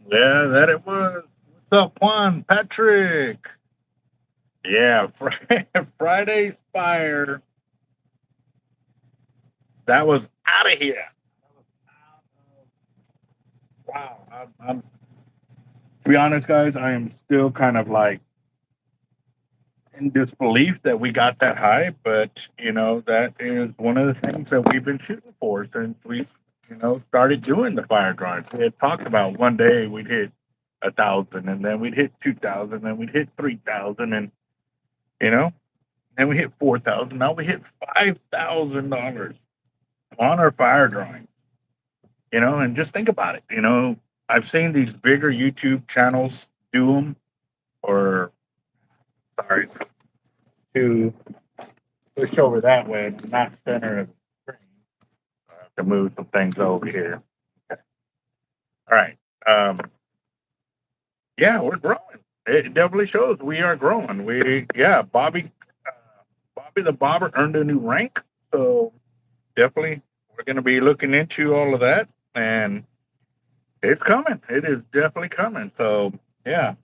Yeah, that it was. What's up, Juan? Patrick? Yeah, Friday's fire. That was out of here. That was wow. To be honest, guys, I am still kind of like in disbelief that we got that high, but that is one of the things that we've been shooting for since we started doing the fire drawings. We had talked about one day we'd hit 1,000, and then we'd hit 2,000, then we'd hit 3,000, and you know, then we hit 4,000. Now we hit $5,000 on our fire drawing. And just think about it. I've seen these bigger YouTube channels do them, or sorry, to push over that way, and not center of the screen. I have to move some things over here. Okay. All right. Yeah, we're growing. It definitely shows we are growing. Bobby the Bobber earned a new rank, so definitely we're going to be looking into all of that, and it's coming. It is definitely coming. So yeah,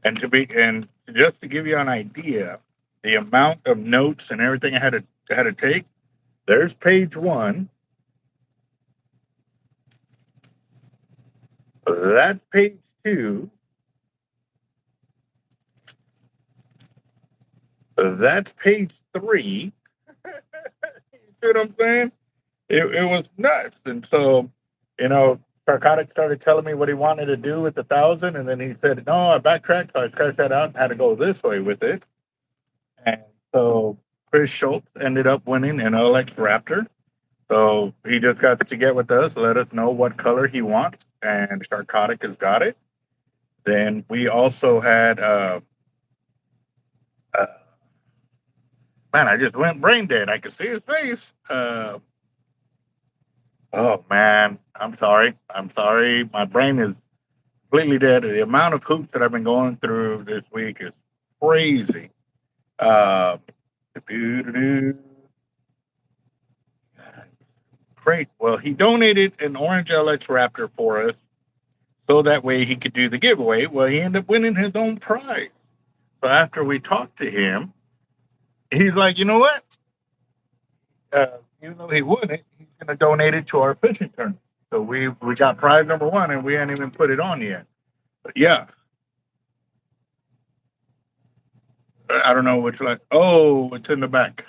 and just to give you an idea, the amount of notes and everything I had to take. There's page one. That's page two. That's page three. You see what I'm saying? It was nuts. And so, you know, Sharkotic started telling me what he wanted to do with the 1,000, and then he said, "No, I backtracked, so I scratched that out and had to go this way with it." And so Chris Schultz ended up winning an LX Raptor. So he just got to get with us, let us know what color he wants, and Sharkotic has got it. Then we also had, uh, man, I just went brain dead. I could see his face. Oh man, I'm sorry. I'm sorry. My brain is completely dead. The amount of hoops that I've been going through this week is crazy. Uh, Great. Well, he donated an orange LX Raptor for us so that way he could do the giveaway. Well, he ended up winning his own prize. So after we talked to him, he's like, you know what? Even though he won it, he's going to donate it to our fishing tournament. So we got prize number one, and we hadn't even put it on yet. But yeah, I don't know which like. Oh, it's in the back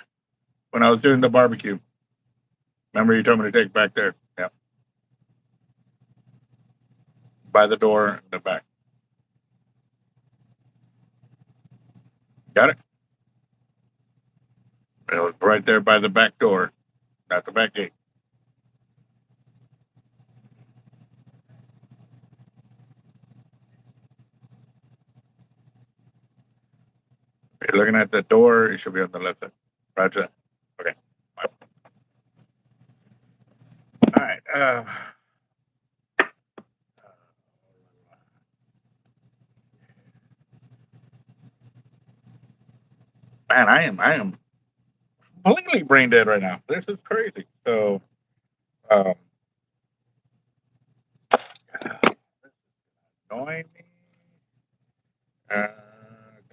when I was doing the barbecue. Remember you told me to take it back there? Yeah, by the door in the back. Got it. It was right there by the back door, not the back gate. If you're looking at the door, it should be on the left side. Roger. Okay. All right. Man, I am completely brain dead right now. This is crazy. So, um, annoying me. Uh,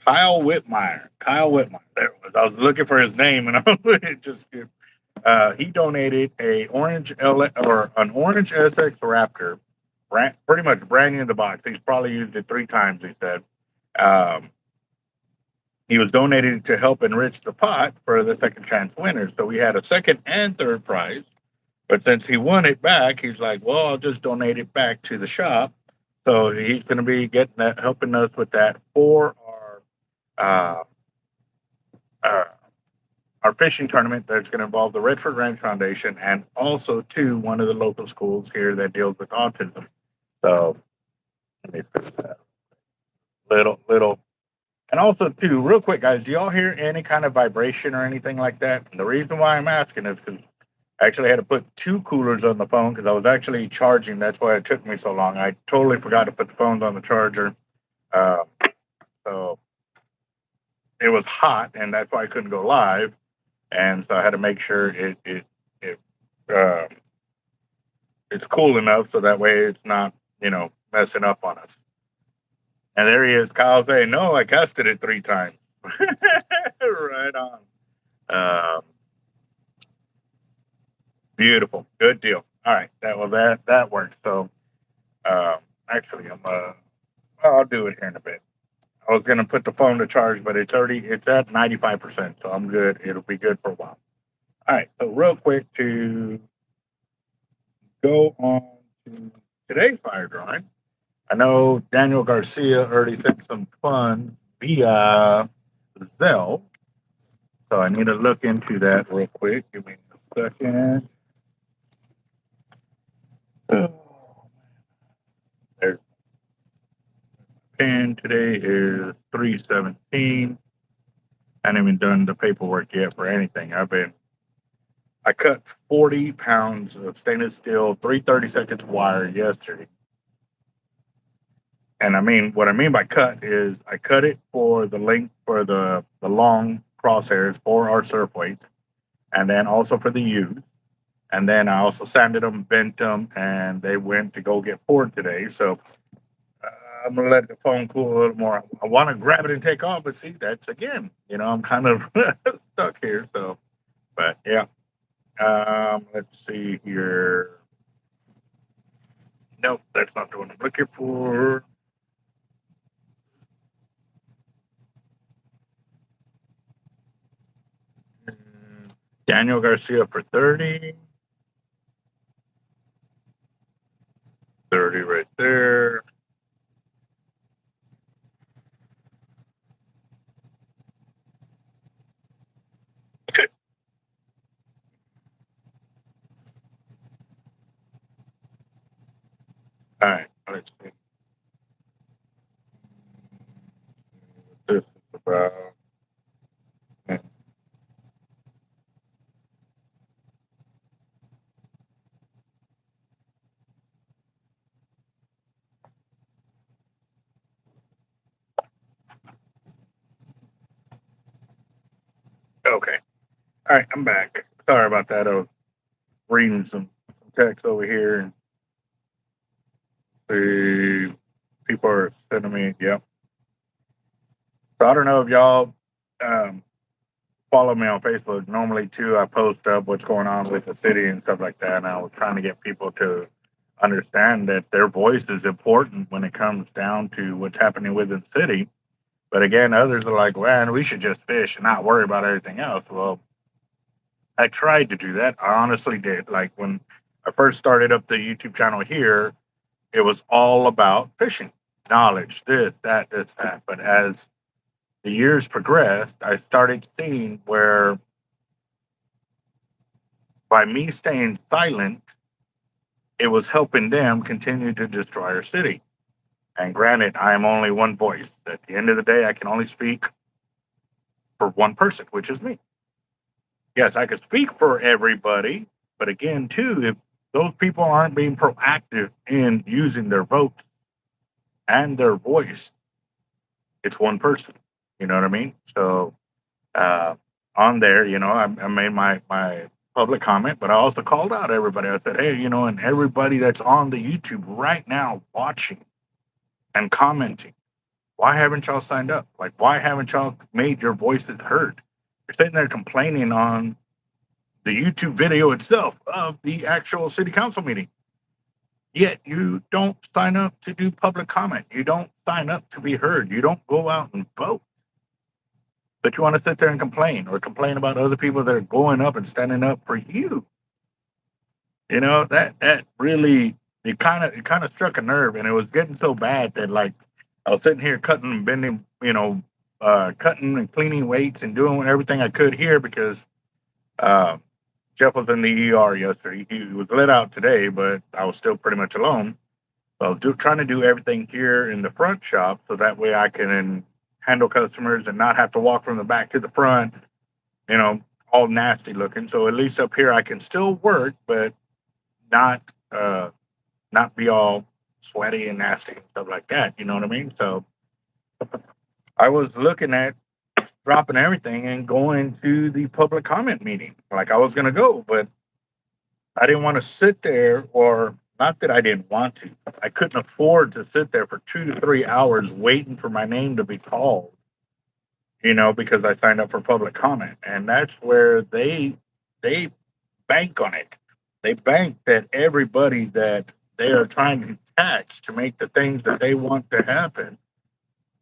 Kyle Whitmire. Kyle Whitmire. There it was. I was looking for his name, and it just he donated an orange SX Raptor, pretty much brand new in the box. He's probably used it 3 times. He said. Um, he was donating to help enrich the pot for the second chance winners. So we had a second and third prize. But since he won it back, he's like, well, I'll just donate it back to the shop. So he's going to be getting that, helping us with that for uh, uh, our fishing tournament that's going to involve the Redford Ranch Foundation and also to one of the local schools here that deals with autism. So let me fix that little. And also, too, real quick, guys, do y'all hear any kind of vibration or anything like that? And the reason why I'm asking is because I actually had to put 2 coolers on the phone because I was actually charging. That's why it took me so long. I totally forgot to put the phones on the charger. Uh, so it was hot, and that's why I couldn't go live. And so I had to make sure it it's cool enough so that way it's not, messing up on us. And there he is, Kyle saying, no, I casted it 3 times. Right on. Um, Beautiful. Good deal. All right. That works. So actually I'll do it here in a bit. I was gonna put the phone to charge, but it's at 95%, so I'm good. It'll be good for a while. All right. So real quick to go on to today's fire drawing. I know Daniel Garcia already sent some funds via Zelle. So I need to look into that real quick. Give me a second. There's pen. Today is 3/17. I haven't even done the paperwork yet for anything. I cut 40 pounds of stainless steel 3/32 wire yesterday. And what I mean by cut is I cut it for the length for the long crosshairs for our surf weights, and then also for the U's. And then I also sanded them, bent them, and they went to go get poured today. So I'm gonna let the phone cool a little more. I want to grab it and take off, but see, that's again, I'm kind of stuck here. So, but yeah, let's see here. Nope, that's not the one I'm looking for. Daniel Garcia for 30. 30 right there. All right, let's see. This is about. Okay. All right, I'm back. Sorry about that. I was reading some text over here, and the people are sending me. Yep. So I don't know if y'all follow me on Facebook. Normally, too, I post up what's going on with the city and stuff like that. And I was trying to get people to understand that their voice is important when it comes down to what's happening within the city. But again, others are like, man, we should just fish and not worry about everything else. Well, I tried to do that. I honestly did. Like when I first started up the YouTube channel here, it was all about fishing, knowledge, this, that. But as the years progressed, I started seeing where by me staying silent, it was helping them continue to destroy our city. And granted, I am only one voice. At the end of the day, I can only speak for one person, which is me. Yes, I could speak for everybody, but again, too, if those people aren't being proactive in using their votes and their voice, it's one person. You know what I mean? So on there, I made my public comment, but I also called out everybody. I said, hey, and everybody that's on the YouTube right now watching and commenting, why haven't y'all signed up? Like, why haven't y'all made your voices heard? You're sitting there complaining on the YouTube video itself of the actual city council meeting. Yet you don't sign up to do public comment. You don't sign up to be heard. You don't go out and vote. But you want to sit there and complain about other people that are going up and standing up for you. That really it kind of struck a nerve, and it was getting so bad that like I was sitting here cutting and bending, cutting and cleaning weights and doing everything I could here because Jeff was in the ER yesterday. He was let out today, but I was still pretty much alone. So I was trying to do everything here in the front shop so that way I can handle customers and not have to walk from the back to the front, all nasty looking. So at least up here I can still work, but not be all sweaty and nasty and stuff like that. You know what I mean? So I was looking at dropping everything and going to the public comment meeting. Like I was going to go, but I didn't want to sit there or not that I didn't want to. I couldn't afford to sit there for 2 to 3 hours waiting for my name to be called, because I signed up for public comment. And that's where they bank on it. They bank that everybody that they are trying to tax to make the things that they want to happen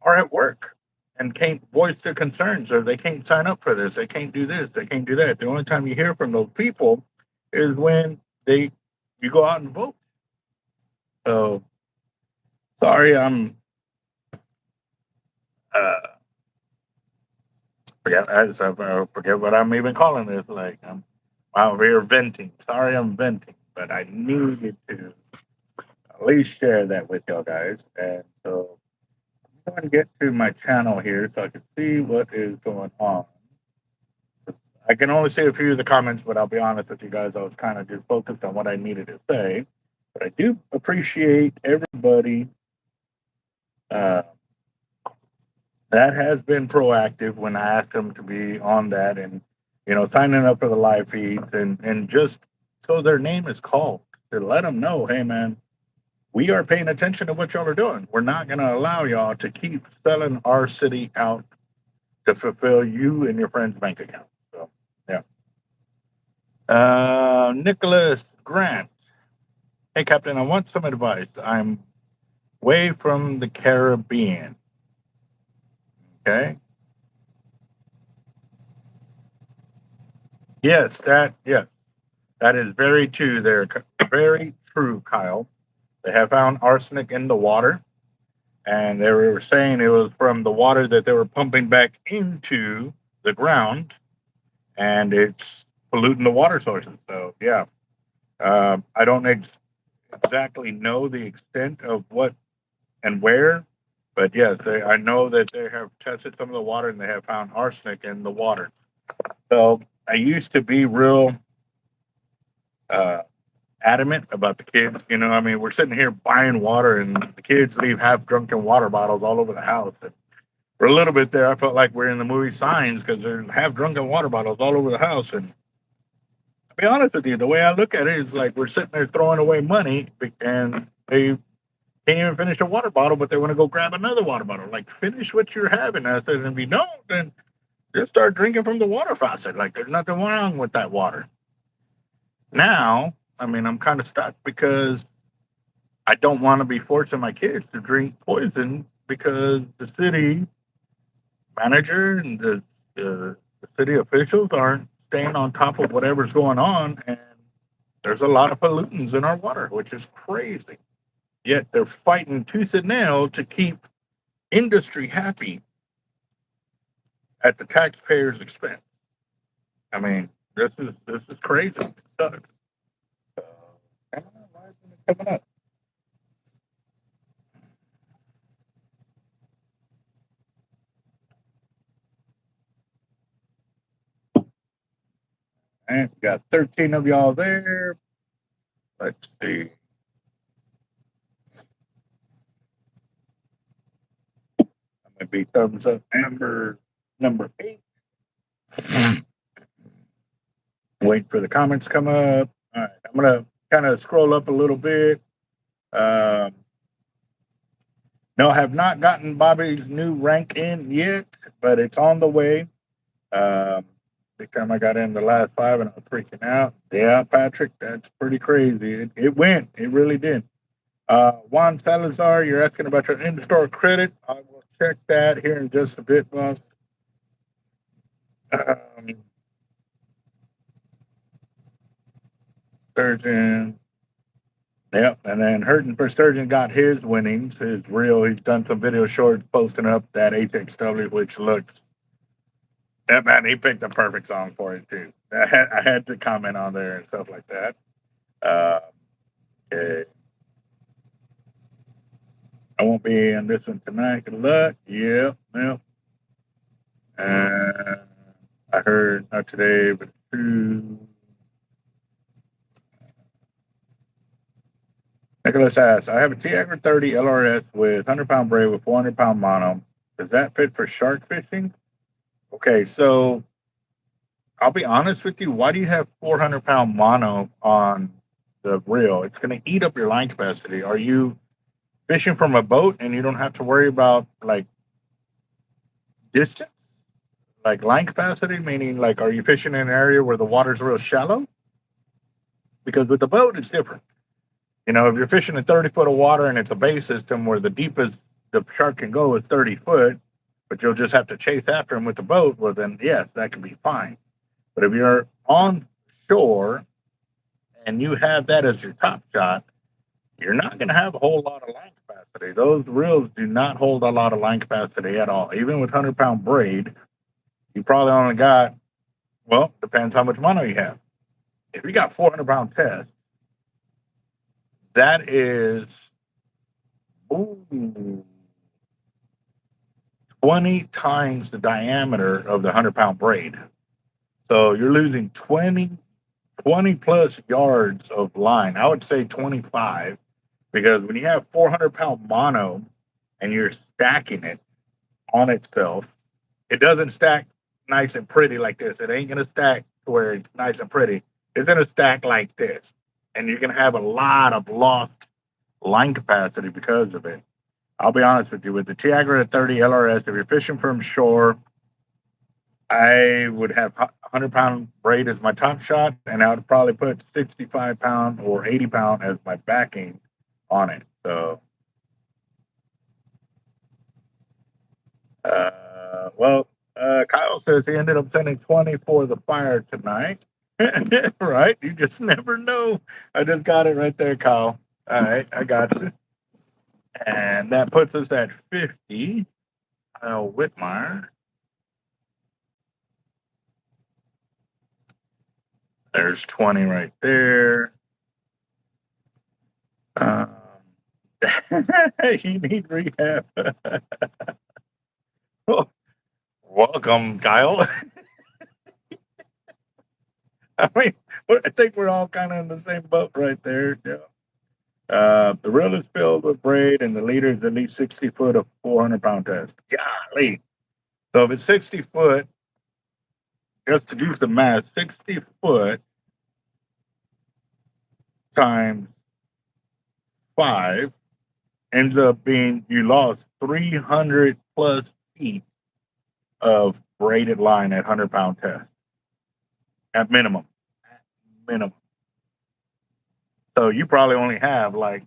are at work and can't voice their concerns, or they can't sign up for this, they can't do this, they can't do that. The only time you hear from those people is when you go out and vote. So sorry, I'm forget what I'm even calling this. Like, I'm out here venting. Sorry, I'm venting, but I needed to at least share that with y'all guys. And so I'm going to get to my channel here so I can see what is going on. I can only see a few of the comments, but I'll be honest with you guys, I was kind of just focused on what I needed to say. But I do appreciate everybody that has been proactive when I asked them to be on that, and signing up for the live feeds, and just so their name is called, to let them know, hey man, we are paying attention to what y'all are doing. We're not going to allow y'all to keep selling our city out to fulfill you and your friends' bank account. So yeah. Nicholas Grant, hey Captain, I want some advice. I'm way from the Caribbean. Okay. Yes, that is very true there. Very true, Kyle. They have found arsenic in the water, and they were saying it was from the water that they were pumping back into the ground, and it's polluting the water sources. So yeah, I don't exactly know the extent of what and where, but yes, I know that they have tested some of the water and they have found arsenic in the water. So I used to be real adamant about the kids. I mean, we're sitting here buying water, and the kids leave half-drunken water bottles all over the house. And for a little bit there, I felt like we're in the movie Signs, because there's half-drunken water bottles all over the house. And to be honest with you, the way I look at it is like we're sitting there throwing away money, and they can't even finish a water bottle, but they want to go grab another water bottle. Like, finish what you're having. I said, and if you don't, then just start drinking from the water faucet. Like, there's nothing wrong with that water. Now, I mean, I'm kind of stuck because I don't want to be forcing my kids to drink poison, because the city manager and the city officials aren't staying on top of whatever's going on. And there's a lot of pollutants in our water, which is crazy. Yet they're fighting tooth and nail to keep industry happy at the taxpayers' expense. I mean, this is crazy. It sucks. I don't know, why isn't it coming up? And got 13 of y'all there. Let's see. I'm gonna be thumbs up Amber number 8. Wait for the comments to come up. All right, I'm gonna kind of scroll up a little bit. No, have not gotten Bobby's new rank in yet, but it's on the way. Big time I got in the last 5 and I was freaking out. Yeah, Patrick, that's pretty crazy. It went. It really did. Juan Salazar, you're asking about your in-store credit. I will check that here in just a bit, boss. Sturgeon. Yep, and then Hurting for Sturgeon got his winnings. His reel, he's done some video shorts posting up that HXW, which looks, that man, he picked the perfect song for it too. I had to comment on there and stuff like that. Okay. I won't be in this one tonight. Good luck. Yep. I heard not today, but true. Nicholas asks, I have a Tiagra 30 LRS with 100-pound braid with 400-pound mono. Does that fit for shark fishing? Okay, so I'll be honest with you. Why do you have 400-pound mono on the reel. It's going to eat up your line capacity. Are you fishing from a boat and you don't have to worry about like distance, like line capacity? Meaning, like, are you fishing in an area where the water's real shallow? Because with the boat, it's different. You know, if you're fishing in 30 foot of water and it's a bay system where the deepest the shark can go is 30 foot, but you'll just have to chase after him with the boat, well, then yes, that can be fine. But if you're on shore and you have that as your top shot, you're not going to have a whole lot of line capacity. Those reels do not hold a lot of line capacity at all. Even with 100-pound braid, you probably only got, well, depends how much money you have. If you got 400-pound test, that is 20 times the diameter of the 100-pound braid. So you're losing 20 plus yards of line. I would say 25, because when you have 400-pound mono and you're stacking it on itself, it doesn't stack nice and pretty like this. It ain't going to stack where it's nice and pretty. It's going to stack like this. And you're going to have a lot of lost line capacity because of it. I'll be honest with you, with the Tiagra 30 LRS, if you're fishing from shore, I would have 100-pound braid as my top shot, and I would probably put 65-pound or 80-pound as my backing on it. So, Kyle says he ended up sending 20 for the fire tonight. Right? You just never know. I just got it right there, Kyle. All right, I got you. And that puts us at 50. Kyle Whitmire. There's 20 right there. You need rehab. Welcome, Kyle. I mean, I think we're all kind of in the same boat right there. Yeah. The reel is filled with braid, and the leader is at least 60 foot of 400-pound test. Golly. So if it's 60 foot, just to do some math, 60 foot times 5 ends up being you lost 300 plus feet of braided line at 100-pound test at minimum. So you probably only have like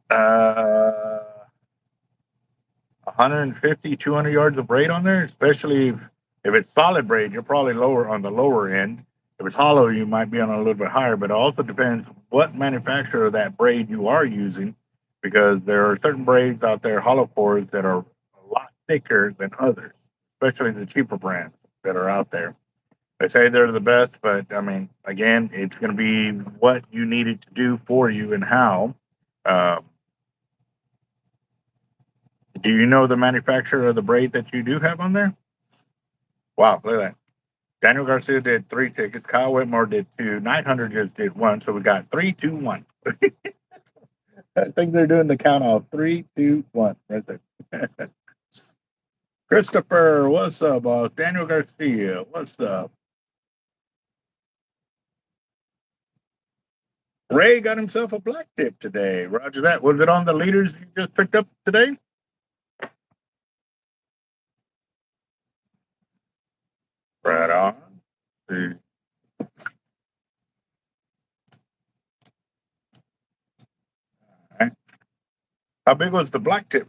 150, 200 yards of braid on there, especially if it's solid braid, you're probably lower on the lower end. If it's hollow, you might be on a little bit higher, but it also depends what manufacturer of that braid you are using, because there are certain braids out there, hollow cores, that are a lot thicker than others, especially the cheaper brands that are out there. They say they're the best, but I mean, again, it's going to be what you need it to do for you and how. Do you know the manufacturer of the braid that you do have on there? Wow, look at that. Daniel Garcia did 3 tickets. Kyle Whitmore did 2. 900 just did 1. So we got 3, 2, 1. I think they're doing the count off. 3, 2, 1. Right there. Christopher, what's up, boss? Daniel Garcia, what's up? Ray got himself a black tip today. Roger that. Was it on the leaders you just picked up today? Right on. See. All right. How big was the black tip?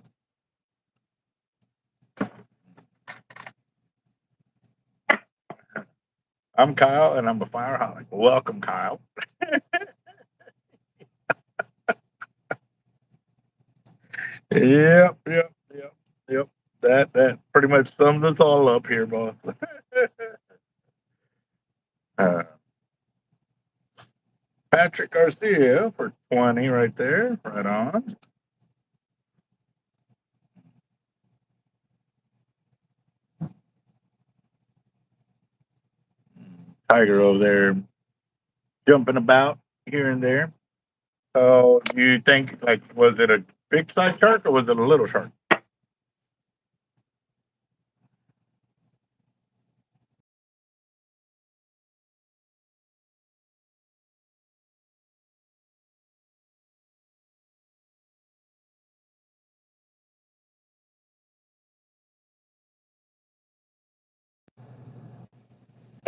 I'm Kyle, and I'm a fireholic. Welcome, Kyle. Yep. That pretty much sums us all up here, boss. Patrick Garcia for 20 right there. Right on. Tiger over there jumping about here and there. So you think, like, was it a big size shark or was it a little shark?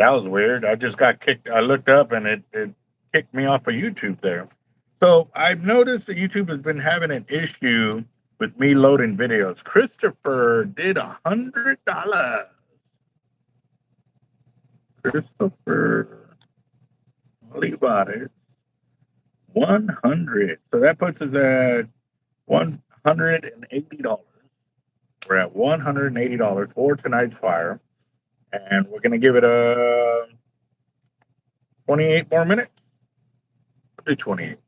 That was weird. I just got kicked. I looked up and it kicked me off of YouTube there. So I've noticed that YouTube has been having an issue with me loading videos. Christopher did $100. Christopher Levi 100. So that puts us at $180. We're at $180 for tonight's fire, and we're gonna give it a 28 more minutes. We'll do 28.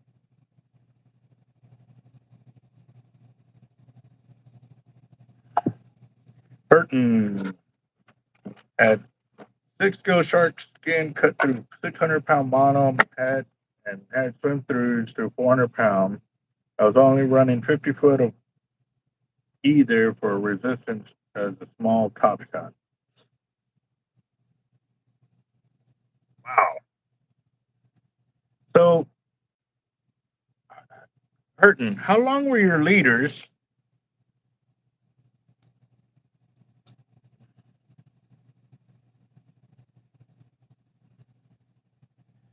Burton had 6 gill shark skin cut through 600-pound mono had swim throughs through 400 pounds. I was only running 50 foot of either for resistance as a small top shot. Wow. So, Burton, how long were your leaders?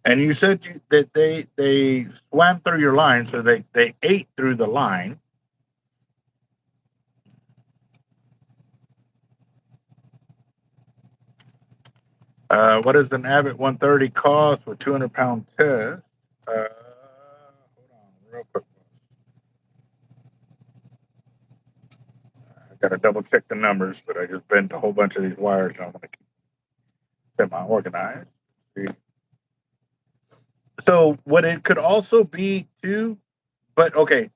And you said that they swam through your line, so they ate through the line. What does an Abbott 130 cost with 200-pound test? Hold on, real quick. I gotta double check the numbers, but I just bent a whole bunch of these wires, and I want to keep semi-organized. So what it could also be too, but okay.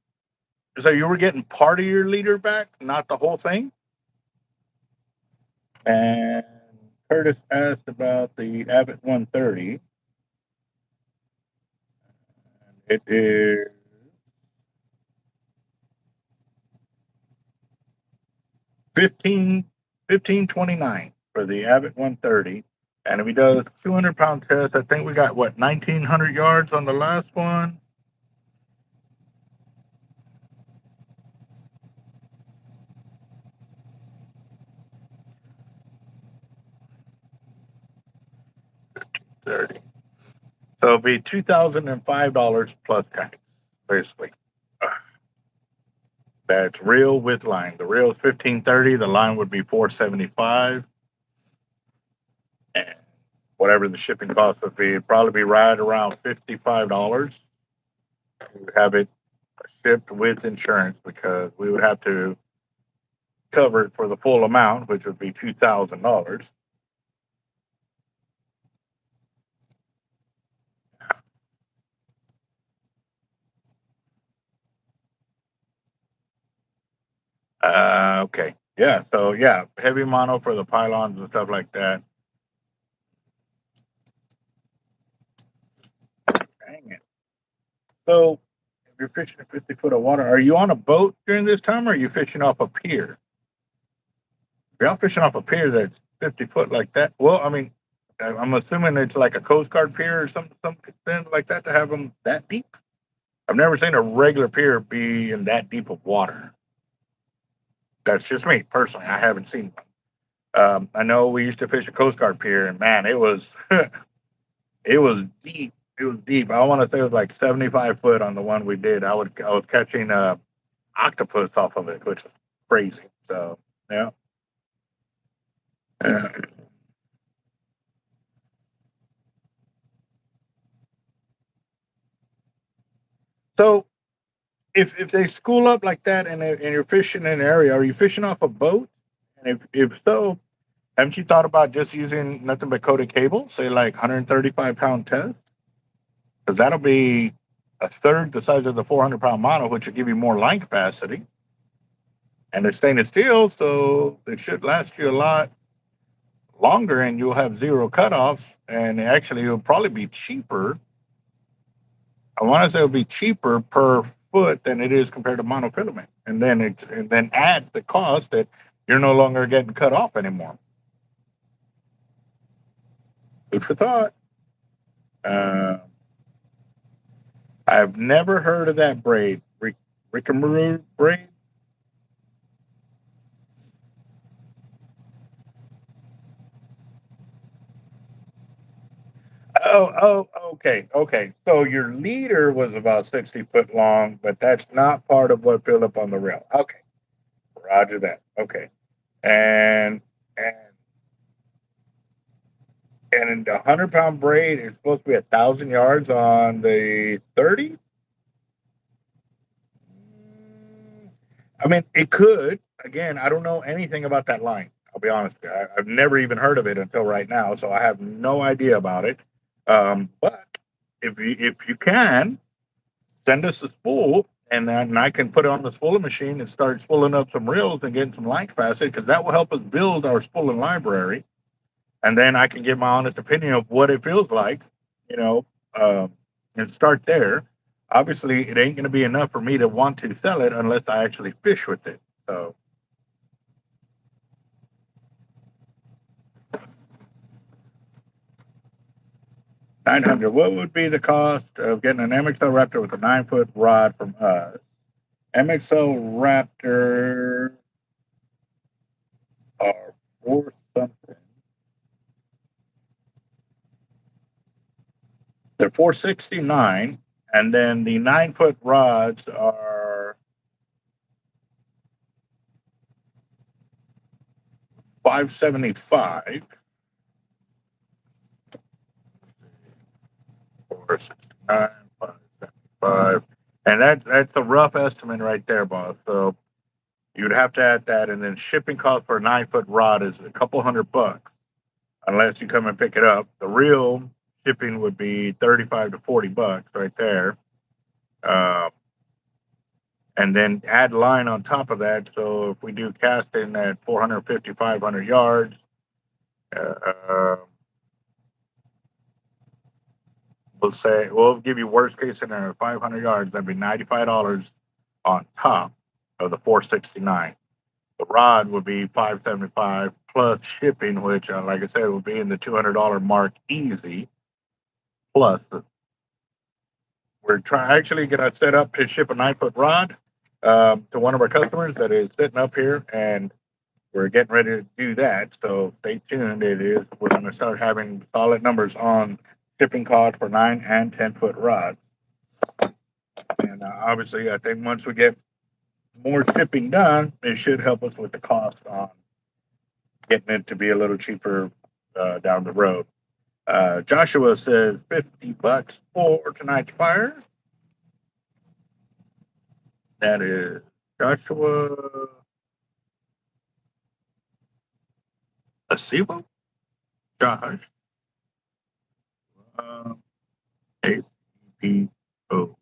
So you were getting part of your leader back, not the whole thing. And Curtis asked about the Abbott 130. It is $15.29 for the Abbott 130. And if he does 200-pound test, I think we got what, 1,900 yards on the last one. $30. So it'll be $2,005 plus tax, basically. That's real with line. The real is $1,530. The line would be $475. And whatever the shipping cost would be, it'd probably be right around $55 to have it shipped with insurance, because we would have to cover it for the full amount, which would be $2,000. Okay. Yeah. So yeah, heavy mono for the pylons and stuff like that. Dang it. So if you're fishing a 50 foot of water, are you on a boat during this time, or are you fishing off a pier? If you're out fishing off a pier that's 50 foot like that, well, I mean, I'm assuming it's like a Coast Guard pier or something like that to have them that deep. I've never seen a regular pier be in that deep of water. That's just me personally. I haven't seen one. I know we used to fish a Coast Guard pier, and man, it was it was deep. It was deep. I want to say it was like 75 foot on the one we did. I was catching octopus off of it, which was crazy. So yeah. So if they school up like that, and you're fishing in an area, are you fishing off a boat? And if so, haven't you thought about just using nothing but coated cable, say like 135-pound test? Because that'll be a third the size of the 400-pound mono, which will give you more line capacity. And it's stainless steel, so it should last you a lot longer, and you'll have zero cutoffs. And actually, it'll probably be cheaper. I want to say it'll be cheaper per foot than it is compared to monofilament. And then add the cost that you're no longer getting cut off anymore. Food for thought. I've never heard of that braid. Rickamaroo braid? Okay. So your leader was about 60 foot long, but that's not part of what filled up on the rail. Okay, Roger that. Okay, and and and the 100 pound braid is supposed to be 1,000 yards on the 30. I mean, it could. Again, I don't know anything about that line. I'll be honest with you. I've never even heard of it until right now, so I have no idea about it. But if you can send us a spool, and then I can put it on the spooling machine and start spooling up some reels and getting some line capacity, because that will help us build our spooling library, and then I can give my honest opinion of what it feels like, you know, and start there. Obviously, it ain't going to be enough for me to want to sell it unless I actually fish with it. So 900. What would be the cost of getting an MXL Raptor with a 9 foot rod from us? MXL Raptor are for something. They're 469, and then the 9 foot rods are 575. 469, 575, and that's a rough estimate right there, boss. So you would have to add that, and then shipping cost for a 9 foot rod is a couple $100 unless you come and pick it up. The real shipping would be 35 to $40 right there. And then add line on top of that. So if we do casting at 450, 500 yards, uh, we'll give you worst case scenario 500 yards. That'd be $95 on top of the 469. The rod would be 575 plus shipping, which, like I said, will be in the $200 mark easy. Plus, we're actually going to set up to ship a 9 foot rod to one of our customers that is sitting up here, and we're getting ready to do that. So stay tuned. We're going to start having solid numbers on shipping costs for 9 and 10 foot rods. And obviously, I think once we get more shipping done, it should help us with the cost on getting it to be a little cheaper down the road. Joshua says $50 for tonight's fire. That is Joshua Asivo? Josh. ACPO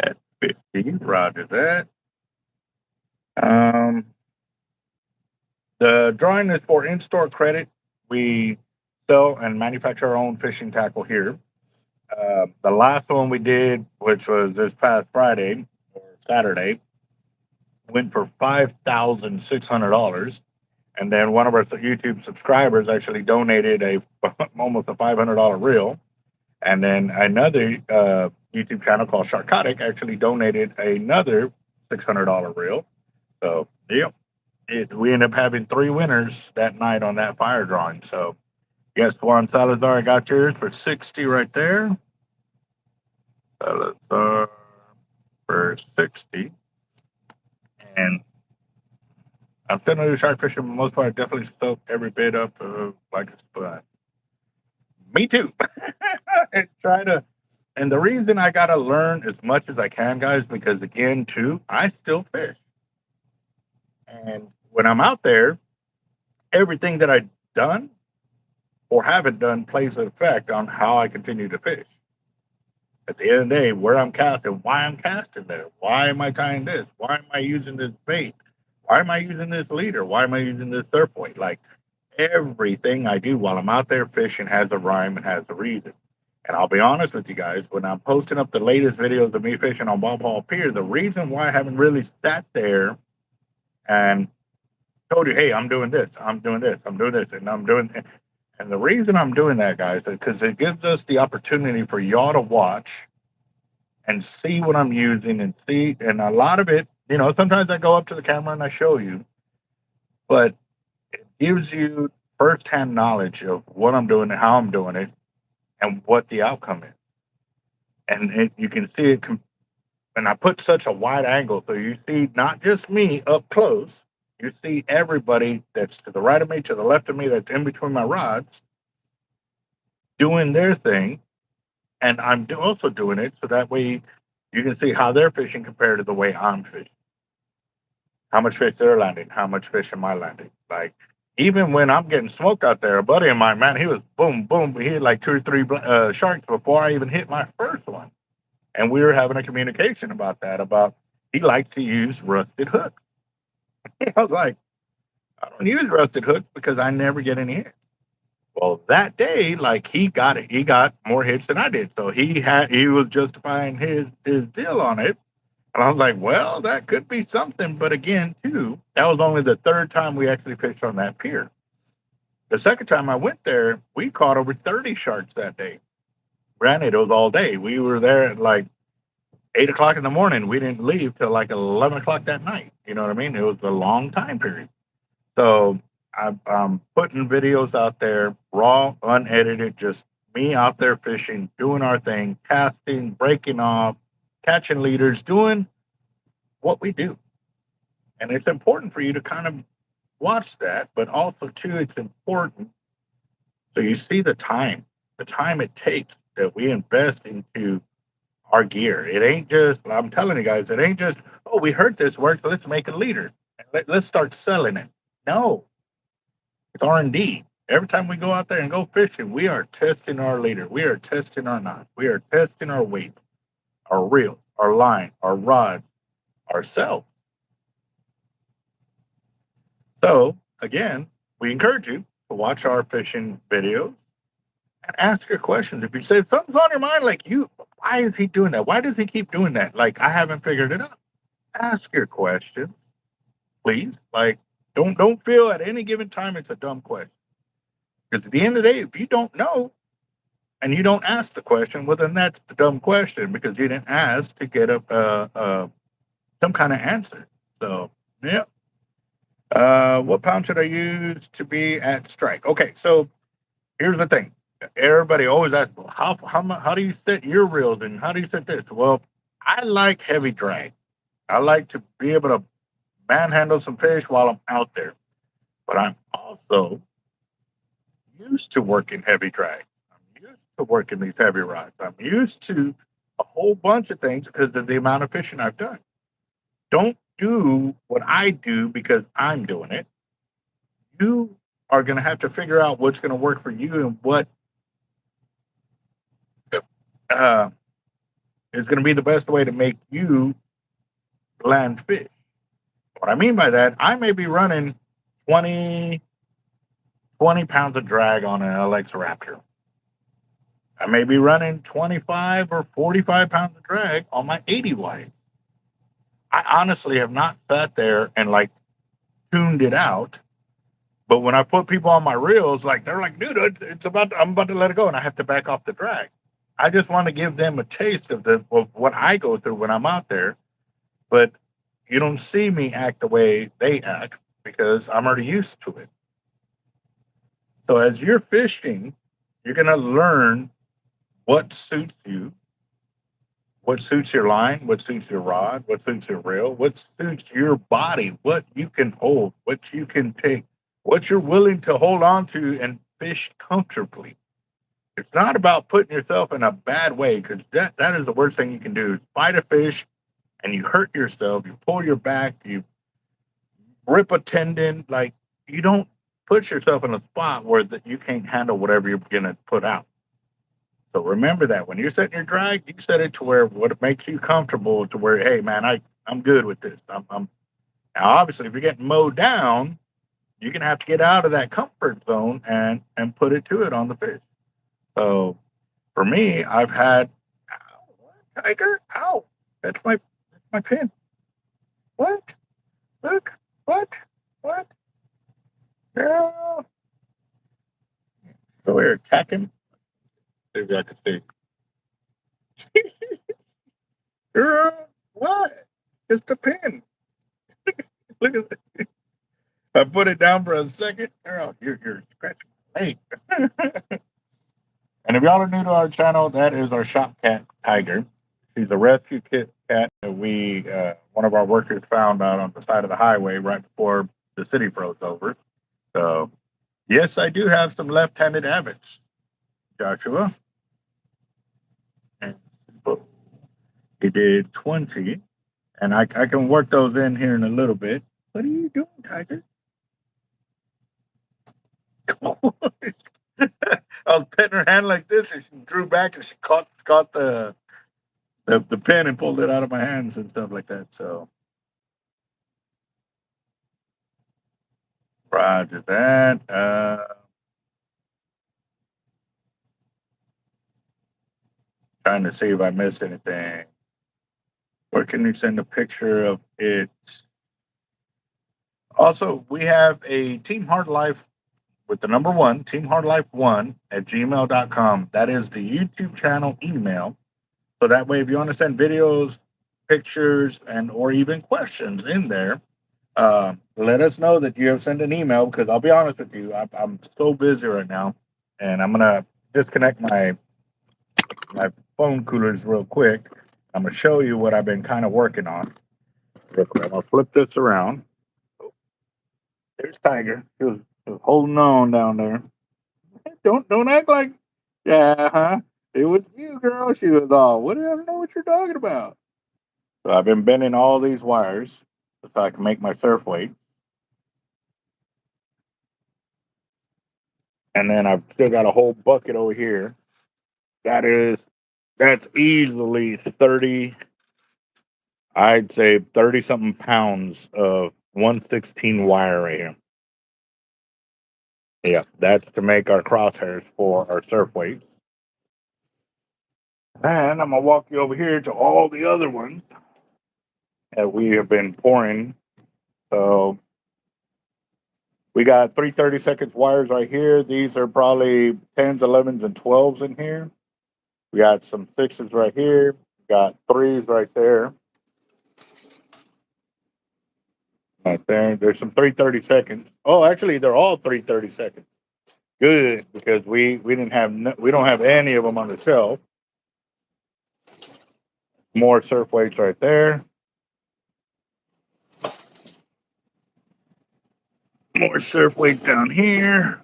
at 50. Roger that. The drawing is for in-store credit. We sell and manufacture our own fishing tackle here. The last one we did, which was this past Friday or Saturday, went for $5,600. And then one of our YouTube subscribers actually donated almost a $500 reel. And then another YouTube channel called Sharkotic actually donated another $600 reel. So, yeah, we ended up having 3 winners that night on that fire drawing. So, yes, Juan Salazar, I got yours for 60 right there. Salazar for 60. And I'm still new to shark fishing, for the most part. I definitely soak every bit up like a spud. Me too. And the reason I gotta learn as much as I can, guys, because again, too, I still fish. And when I'm out there, everything that I've done or haven't done plays an effect on how I continue to fish. At the end of the day, where I'm casting, why I'm casting there, why am I tying this, why am I using this bait, why am I using this leader, why am I using this surf weight? Like, everything I do while I'm out there fishing has a rhyme and has a reason. And I'll be honest with you guys, when I'm posting up the latest videos of me fishing on Bob Hall Pier, the reason why I haven't really sat there and told you, hey, I'm doing this, I'm doing this, I'm doing this, and I'm doing this. And the reason I'm doing that, guys, is because it gives us the opportunity for y'all to watch and see what I'm using and see. And a lot of it, sometimes I go up to the camera and I show you, but it gives you firsthand knowledge of what I'm doing and how I'm doing it. and what the outcome is. And you can see it. And I put such a wide angle, so you see not just me up close. You see everybody that's to the right of me, to the left of me, that's in between my rods, doing their thing, and I'm also doing it so that way you can see how they're fishing compared to the way I'm fishing. How much fish they're landing, how much fish am I landing? Like, even when I'm getting smoked out there, a buddy of mine, man, he was boom, boom. He had like 2 or 3 sharks before I even hit my first one. And we were having a communication about that, about he likes to use rusted hooks. I was like, I don't use rusted hooks because I never get any hits. Well, that day, like he got it. He got more hits than I did. So he was justifying his deal on it. And I was like, well, that could be something. But again, too, that was only the third time we actually fished on that pier. The second time I went there, we caught over 30 sharks that day. Granted, it was all day. We were there at like 8 o'clock in the morning. We didn't leave till like 11 o'clock that night. You know what I mean? It was a long time period. So I'm putting videos out there, raw, unedited, just me out there fishing, doing our thing, casting, breaking off, catching leaders, doing what we do. And it's important for you to kind of watch that, but also too, it's important so you see the time it takes that we invest into our gear. It ain't just, I'm telling you guys, it ain't just, oh, we heard this works, so let's make a leader. Let's start selling it. No, it's R&D. Every time we go out there and go fishing, we are testing our leader. We are testing our knots. We are testing our weight, our reel, our line, our rod, ourselves. So, again, we encourage you to watch our fishing videos and ask your questions. If you say something's on your mind, like why is he doing that? Why does he keep doing that? Like, I haven't figured it out. Ask your questions, please. Like, don't feel at any given time it's a dumb question. Because at the end of the day, if you don't know and you don't ask the question, well, then that's the dumb question because you didn't ask to get some kind of answer. So, yeah. What pound should I use to be at strike? Okay, so here's the thing. Everybody always asks, well, how do you set your reels and how do you set this? Well, I like heavy drag. I like to be able to manhandle some fish while I'm out there. But I'm also used to working heavy drag. I'm used to working these heavy rods. I'm used to a whole bunch of things because of the amount of fishing I've done. Don't do what I do because I'm doing it. You are going to have to figure out what's going to work for you and what is going to be the best way to make you land fish. What I mean by that, I may be running 20 pounds of drag on an LX Raptor. I may be running 25 or 45 pounds of drag on my 80 wide. I honestly have not sat there and like tuned it out. But when I put people on my reels, like they're like, dude, I'm about to let it go, and I have to back off the drag. I just want to give them a taste of what I go through when I'm out there. But you don't see me act the way they act because I'm already used to it. So as you're fishing, you're gonna learn what suits you, what suits your line, what suits your rod, what suits your reel, what suits your body, what you can hold, what you can take, what you're willing to hold on to and fish comfortably. It's not about putting yourself in a bad way because that is the worst thing you can do is fight a fish and you hurt yourself, you pull your back, you rip a tendon. Like, you don't put yourself in a spot where you can't handle whatever you're going to put out. So remember that when you're setting your drag, you set it to where what makes you comfortable to where, hey, man, I'm good with this. I'm now, obviously, if you're getting mowed down, you're going to have to get out of that comfort zone and put it to it on the fish. So for me, I've had, ow, tiger, ow, that's my pin. What? Look, what? Girl. So we're attacking. Maybe I can see. Girl, what? It's the pin. Look at that. I put it down for a second. Girl, you're scratching my leg. And if y'all are new to our channel, that is our shop cat, Tiger. She's a rescue kit cat that one of our workers found out on the side of the highway right before the city froze over. So, yes, I do have some left-handed habits, Joshua. And he did 20, and I can work those in here in a little bit. What are you doing, Tiger? I was petting her hand like this, and she drew back, and she caught the pen and pulled it out of my hands and stuff like that. So, roger that. Trying to see if I missed anything. Where can you send a picture of it? Also, we have a Team Hard Life with the number one, teamhardlife1 at gmail.com. That is the YouTube channel email. So that way, if you want to send videos, pictures, and or even questions in there, let us know that you have sent an email, because I'll be honest with you, I'm so busy right now, and I'm gonna disconnect my phone coolers real quick. I'm gonna show you what I've been kind of working on. I'm gonna flip this around. There's Tiger. She was holding on down there. Don't act like, yeah, huh? It was you, girl. She was all, what do I know what you're talking about? So I've been bending all these wires so I can make my surf weight. And then I've still got a whole bucket over here. That's easily 30, I'd say 30 something pounds of 116 wire right here. Yeah, that's to make our crosshairs for our surf weights. And I'm gonna walk you over here to all the other ones that we have been pouring. So we got 3 30-second wires right here. These are probably 10s, 11s, and 12s in here. We got some 6s right here. We got 3s right there. Right there. There's some 3 30-seconds. Oh, actually, they're all 3 30-seconds. Good, because we don't have any of them on the shelf. More surf weights right there. More surf weights down here.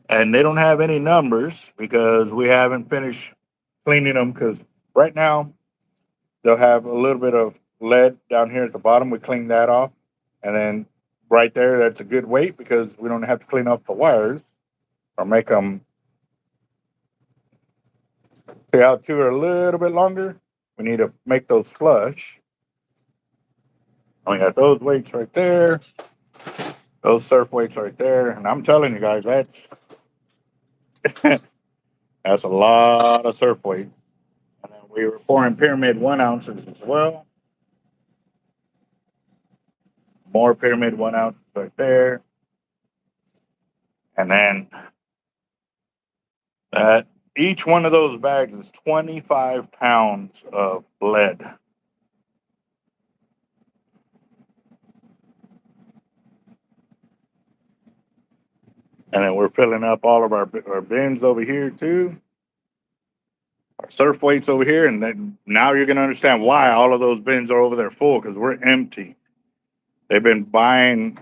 And they don't have any numbers because we haven't finished cleaning them, because right now they'll have a little bit of lead down here at the bottom. We clean that off. And then right there, that's a good weight because we don't have to clean off the wires or make them. See how 2 are a little bit longer? We need to make those flush. We got those weights right there. Those surf weights right there. And I'm telling you guys, that's a lot of surf weight. And then we were pouring pyramid 1 ounces as well. More pyramid 1 ounces right there. And then each one of those bags is 25 pounds of lead. And then we're filling up all of our bins over here too. Our surf weights over here. And then now you're going to understand why all of those bins are over there full, because we're empty. They've been buying.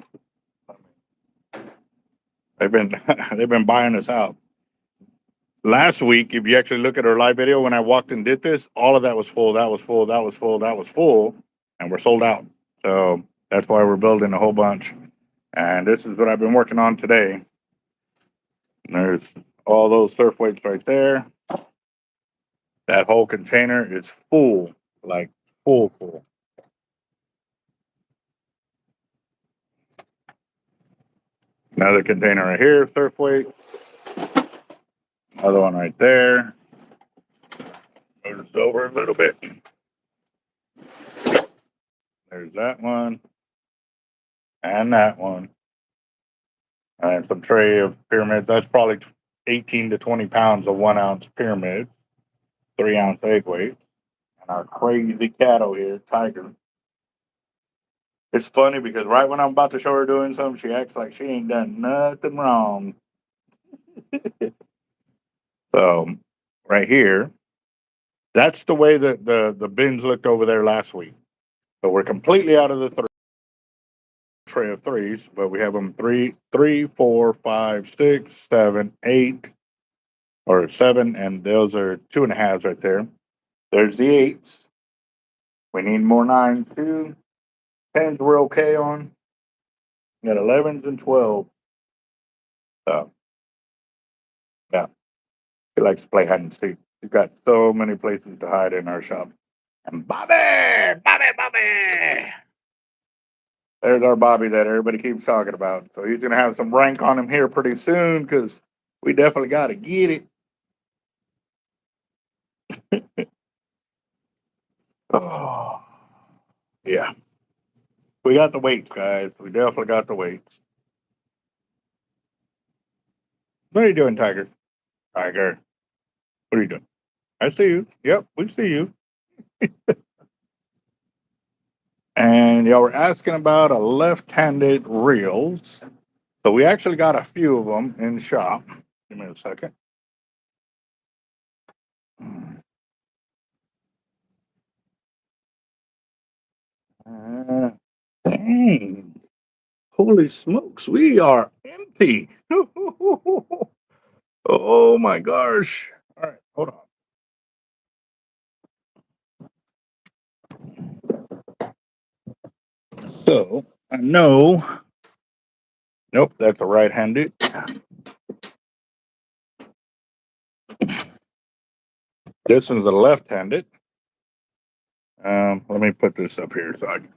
They've been buying us out. Last week, if you actually look at our live video, when I walked and did this, all of that was full. That was full. That was full. That was full. And we're sold out. So that's why we're building a whole bunch. And this is what I've been working on today. And there's all those surf weights right there. That whole container is full, like full. Another container right here, surf weight. Another one right there. Move this over a little bit. There's that one. And that one. And some tray of pyramids. That's probably 18 to 20 pounds of 1 ounce pyramid. 3 ounce egg weight. And our crazy cat over here, Tiger. It's funny because right when I'm about to show her doing something, she acts like she ain't done nothing wrong. So right here, that's the way that the bins looked over there last week. So we're completely out of the tray of threes, but we have them 3, 4, 5, 6, 7, 8, or 7, and those are 2.5s right there. There's the 8s. We need more 9s too. 10s we're okay on. We got 11s and 12s. So yeah, he likes to play hide and seek. We've got so many places to hide in our shop. And Bobby. There's our Bobby that everybody keeps talking about. So he's gonna have some rank on him here pretty soon because we definitely got to get it. Oh, yeah. We got the weights, guys. We definitely got the weights. What are you doing, Tiger? Tiger, what are you doing? I see you. Yep, we see you. And y'all were asking about a left-handed reels. So we actually got a few of them in the shop. Give me a second. Dang. Holy smokes, we are empty. Oh my gosh. All right, hold on. So I know. Nope, that's a right-handed. This is the left-handed. Let me put this up here so I can.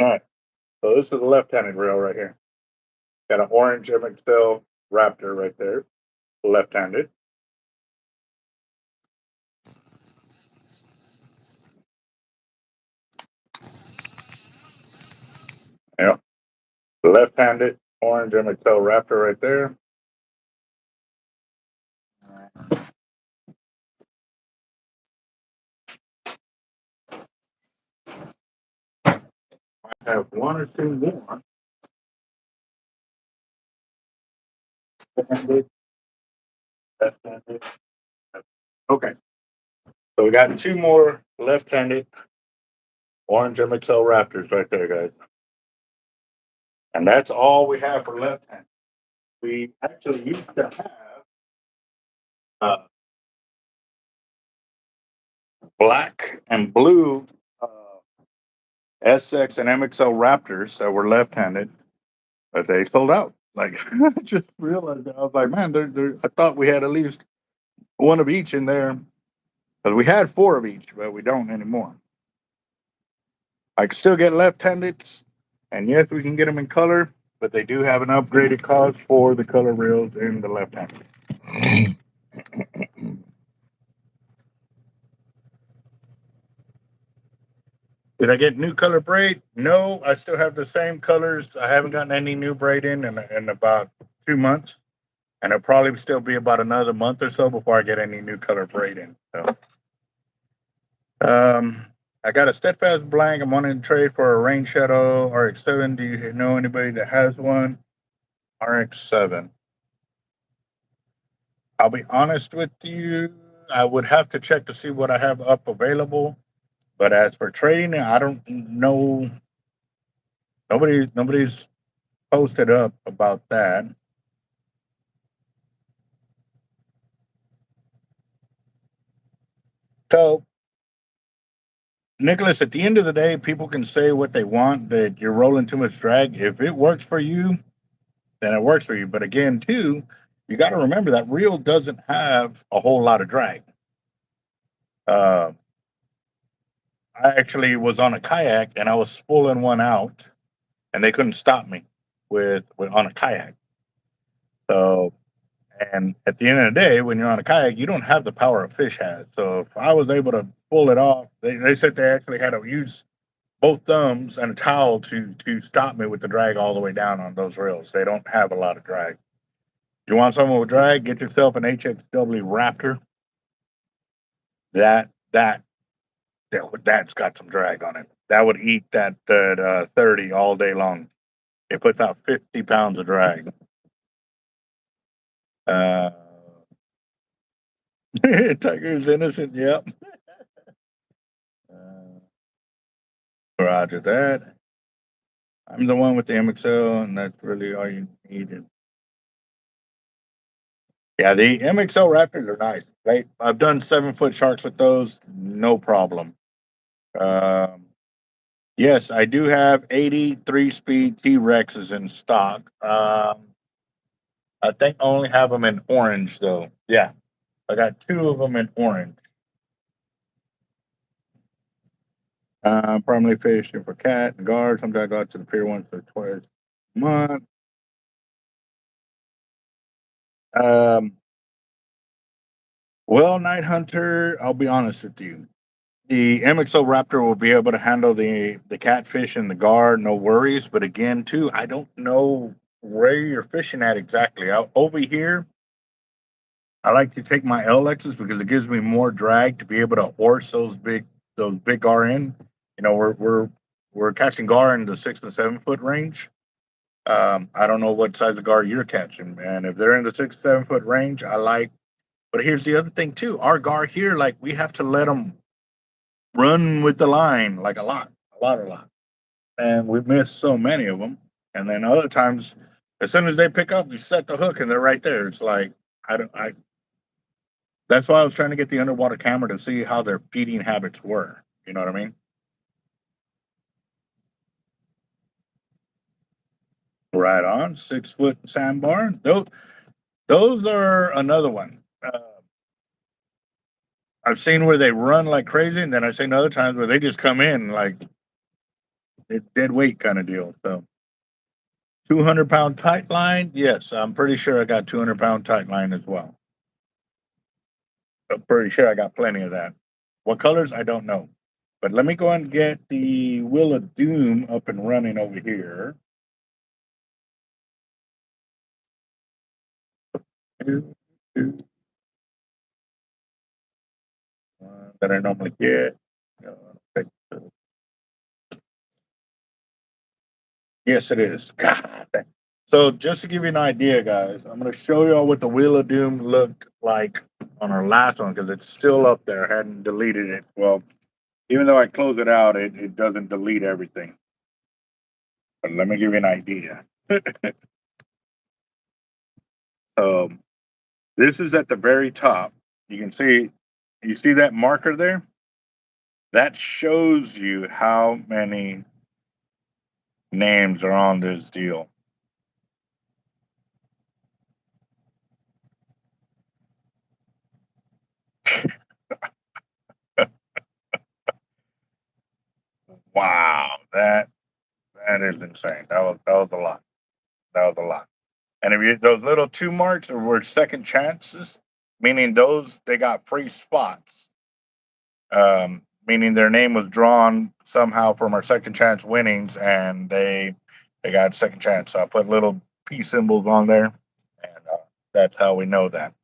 All right. So this is the left-handed reel right here. Got an orange MXL Raptor right there, left-handed. Yeah, left-handed orange MXL Raptor right there. I have one or two more. Left-handed, left-handed. Okay, so we got two more left-handed orange MXL Raptors right there, guys. And that's all we have for left-handed. We actually used to have black and blue SX and MXL Raptors that were left-handed, but they sold out. Like I just realized that. I was like, man, I thought we had at least one of each in there, because we had four of each, but we don't anymore. I can still get left-handeds, and yes, we can get them in color, but they do have an upgraded cost for the color reels in the left-handed. Did I get new color braid? No, I still have the same colors. I haven't gotten any new braid in about 2 months, and it'll probably still be about another month or so before I get any new color braid in. So, I got a Steadfast blank. I'm wanting to trade for a Rain Shadow RX-7. Do you know anybody that has one? RX-7. I'll be honest with you. I would have to check to see what I have up available. But as for trading, I don't know. Nobody's posted up about that. So, Nicholas, at the end of the day, people can say what they want, that you're rolling too much drag. If it works for you, then it works for you. But again, too, you got to remember that reel doesn't have a whole lot of drag. Uh, I actually was on a kayak and I was pulling one out, and they couldn't stop me with on a kayak. So, and at the end of the day, when you're on a kayak, you don't have the power a fish has. So if I was able to pull it off, they said they actually had to use both thumbs and a towel to stop me with the drag all the way down on those reels. They don't have a lot of drag. You want someone with drag? Get yourself an HXW Raptor. That that's got some drag on it. That would eat that 30 all day long. It puts out 50 pounds of drag. Tiger is innocent. Yep. Roger that. I'm the one with the MXL, and that's really all you needed. Yeah, the MXL Raptors are nice. Right? I've done 7-foot sharks with those, no problem. Yes, I do have 83-speed T-Rexes in stock. I think I only have them in orange, though. Yeah, I got 2 of them in orange. Primarily fishing for cat and guard. Sometimes I go out to the pier once or twice a month. Well, Night Hunter, I'll be honest with you. The MXO Raptor will be able to handle the catfish and the guard, no worries. But again, too, I don't know where you're fishing at exactly. Over here, I like to take my LXs because it gives me more drag to be able to horse those big gar in. You know, we're catching gar in the 6 and 7-foot range. I don't know what size of gar you're catching, and if they're in the 6, 7-foot range, I like. But here's the other thing too: our gar here, like we have to let them run with the line like a lot, and we miss so many of them. And then other times, as soon as they pick up, we set the hook and they're right there. It's like I don't. I That's why I was trying to get the underwater camera to see how their feeding habits were. You know what I mean? Right on. 6-foot sandbar. Those are another one. I've seen where they run like crazy, and then I've seen other times where they just come in like dead weight kind of deal. So 200-pound tight line. Yes, I'm pretty sure I got 200-pound tight line as well. I'm pretty sure I got plenty of that. What colors? I don't know. But let me go and get the Wheel of Doom up and running over here. That I normally get. Yes, it is. God. So just to give you an idea, guys, I'm going to show you all what the Wheel of Doom looked like on our last one because it's still up there. I hadn't deleted it. Well, even though I close it out, it doesn't delete everything. But let me give you an idea. This is at the very top. You see that marker there? That shows you how many names are on this deal. Wow, that is insane. That was a lot. That was a lot. And if you those little 2 marks were second chances, meaning those they got free spots. Meaning their name was drawn somehow from our second chance winnings, and they got second chance. So I put little P symbols on there, and that's how we know that.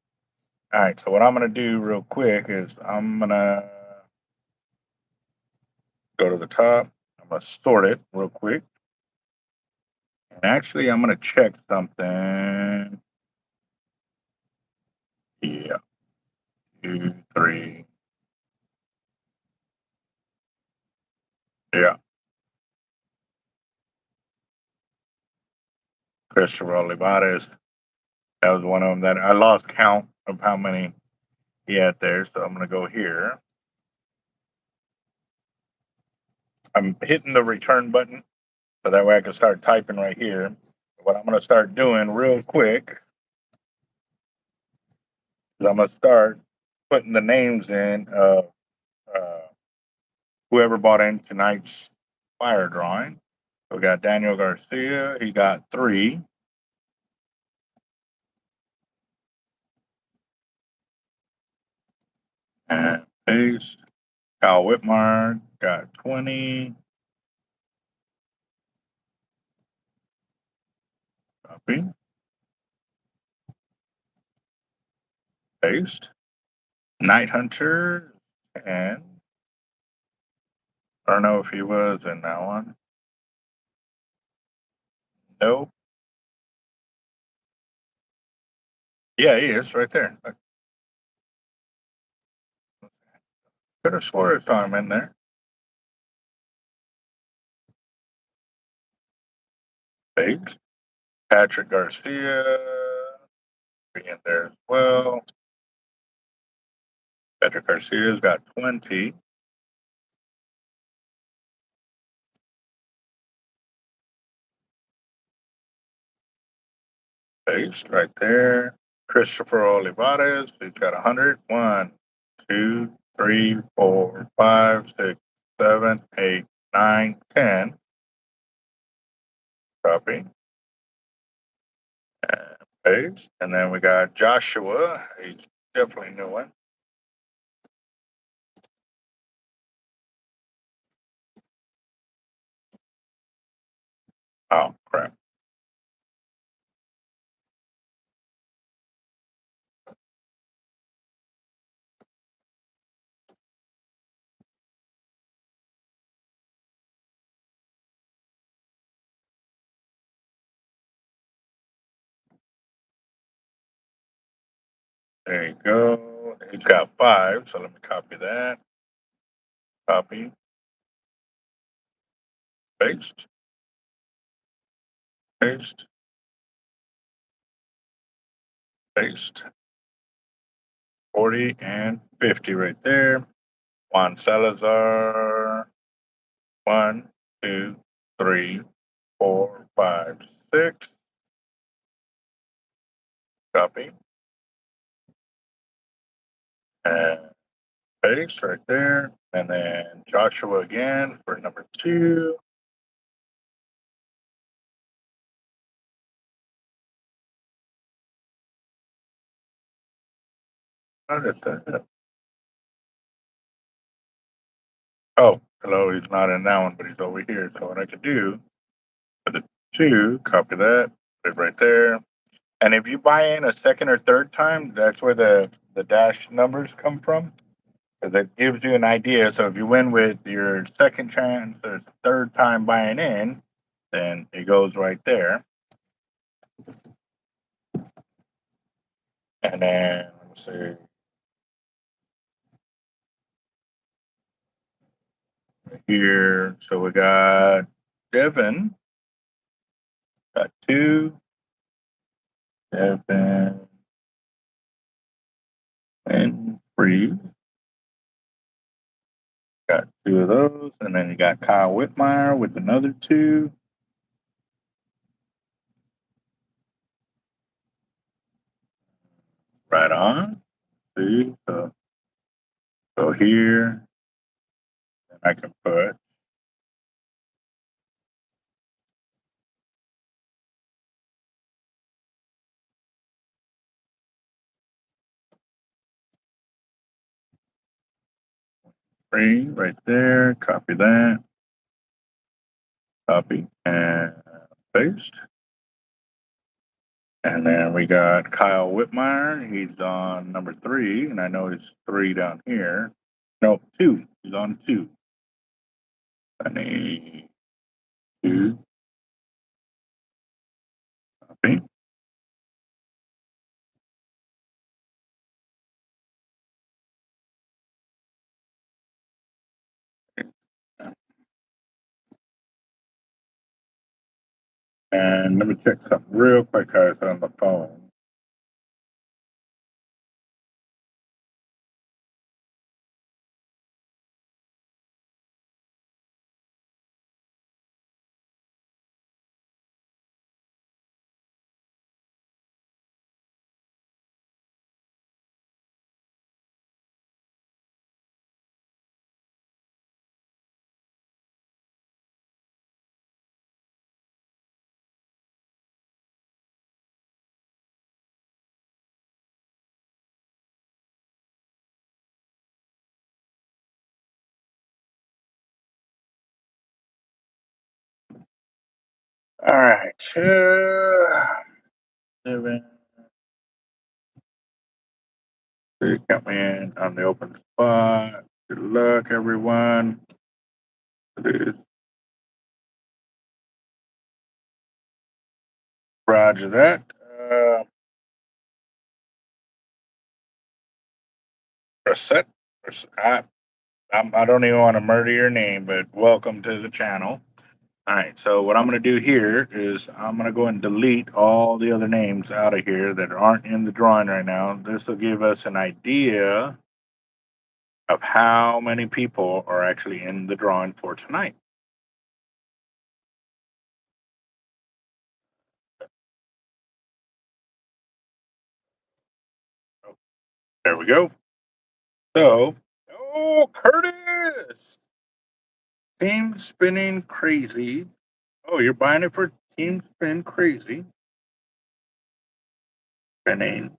All right. So what I'm gonna do real quick is I'm gonna go to the top. I'm gonna sort it real quick. And actually, I'm gonna check something. Yeah, 2, 3. Yeah, Christopher Olivares. That was one of them that I lost count of how many he had there. So I'm gonna go here. I'm hitting the return button so that way I can start typing right here. What I'm gonna start doing real quick is I'm gonna start putting the names in of whoever bought in tonight's fire drawing. We got Daniel Garcia. He got 3. And paste. Kyle Whitmire got 20. Copy. Paste. Night Hunter 10. I don't know if he was in that one. Nope. Yeah, he is right there. I could have swore I saw him in there. Fake. Patrick Garcia be in there as well. Patrick Garcia's got 20. Paste right there. Christopher Olivares, he's got 100. 1, 2, 3, 4, 5, 6, 7, 8, 9, 10. Copy. And paste. And then we got Joshua. He's definitely new one. Oh, crap. There you go. He's got 5, so let me copy that. Copy. Paste. Paste. Paste. 40 and 50 right there. Juan Salazar. 1, 2, 3, 4, 5, 6. Copy. And paste right there. And then Joshua again for number 2. What is that? Oh, hello. He's not in that one, but he's over here. So what I could do for the 2, copy that, put it right there. And if you buy in a second or third time, that's where the dash numbers come from. Because it gives you an idea. So if you win with your second chance or third time buying in, then it goes right there. And then let's see. Here, so we got Devin, got 2, Devin, and 3. Got 2 of those, and then you got Kyle Whitmire with another 2. Right on. See, so go here, and I can put free right there. Copy that. Copy and paste. And then we got Kyle Whitmire. He's on number 3, and I know he's 3 down here. No, 2. He's on 2. I need 2. Copy. And let me check something real quick, guys, on the phone. All right. 7. You got me in on the open spot. Good luck, everyone. Roger that. Reset. I don't even want to murder your name, but welcome to the channel. All right, so what I'm going to do here is I'm going to go and delete all the other names out of here that aren't in the drawing right now. This will give us an idea of how many people are actually in the drawing for tonight. There we go. So, oh, Curtis! Team Spinning Crazy. Oh, you're buying it for Team Spin Crazy. Spinning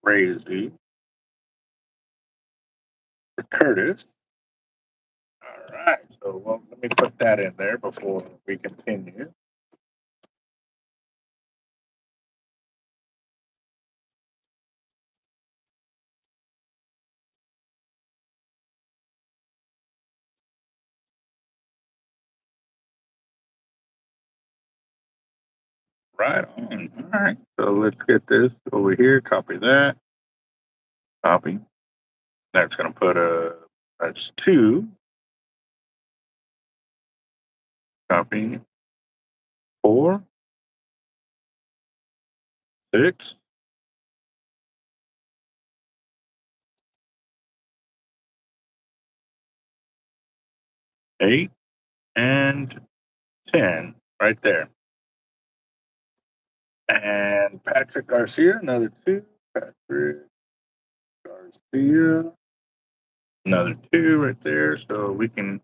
Crazy. For Curtis. All right. So, well, let me put that in there before we continue. Right on. All right. So let's get this over here. Copy that. Copy. That's going to put that's 2. Copy. 4. 6. 8. And 10 right there. And Patrick Garcia, another 2. Patrick Garcia, another 2 right there. So we can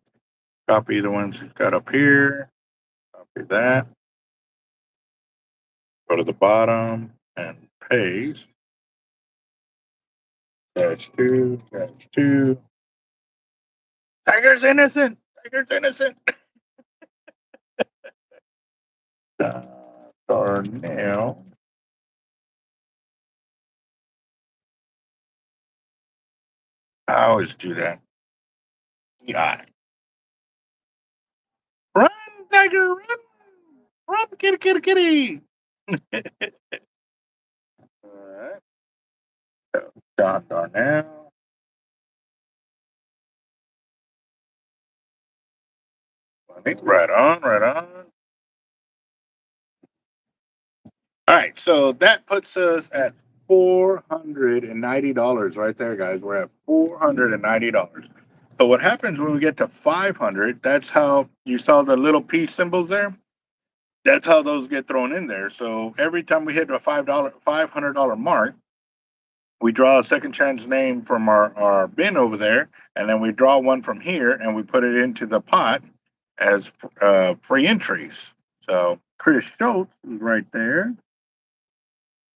copy the ones he's got up here. Copy that. Go to the bottom and paste. That's 2. That's 2. Tiger's innocent. Tiger's innocent. Darnell. I always do that. Yeah. Run, Tiger, run. Run, kitty, kitty, kitty. All right. So, John Darnell. Right on, right on. All right, so that puts us at $490 right there, guys. We're at $490. So what happens when we get to 500? That's how you saw the little peace symbols there. That's how those get thrown in there. So every time we hit a $500 mark, we draw a second chance name from our bin over there, and then we draw one from here, and we put it into the pot as free entries. So Chris Schultz is right there.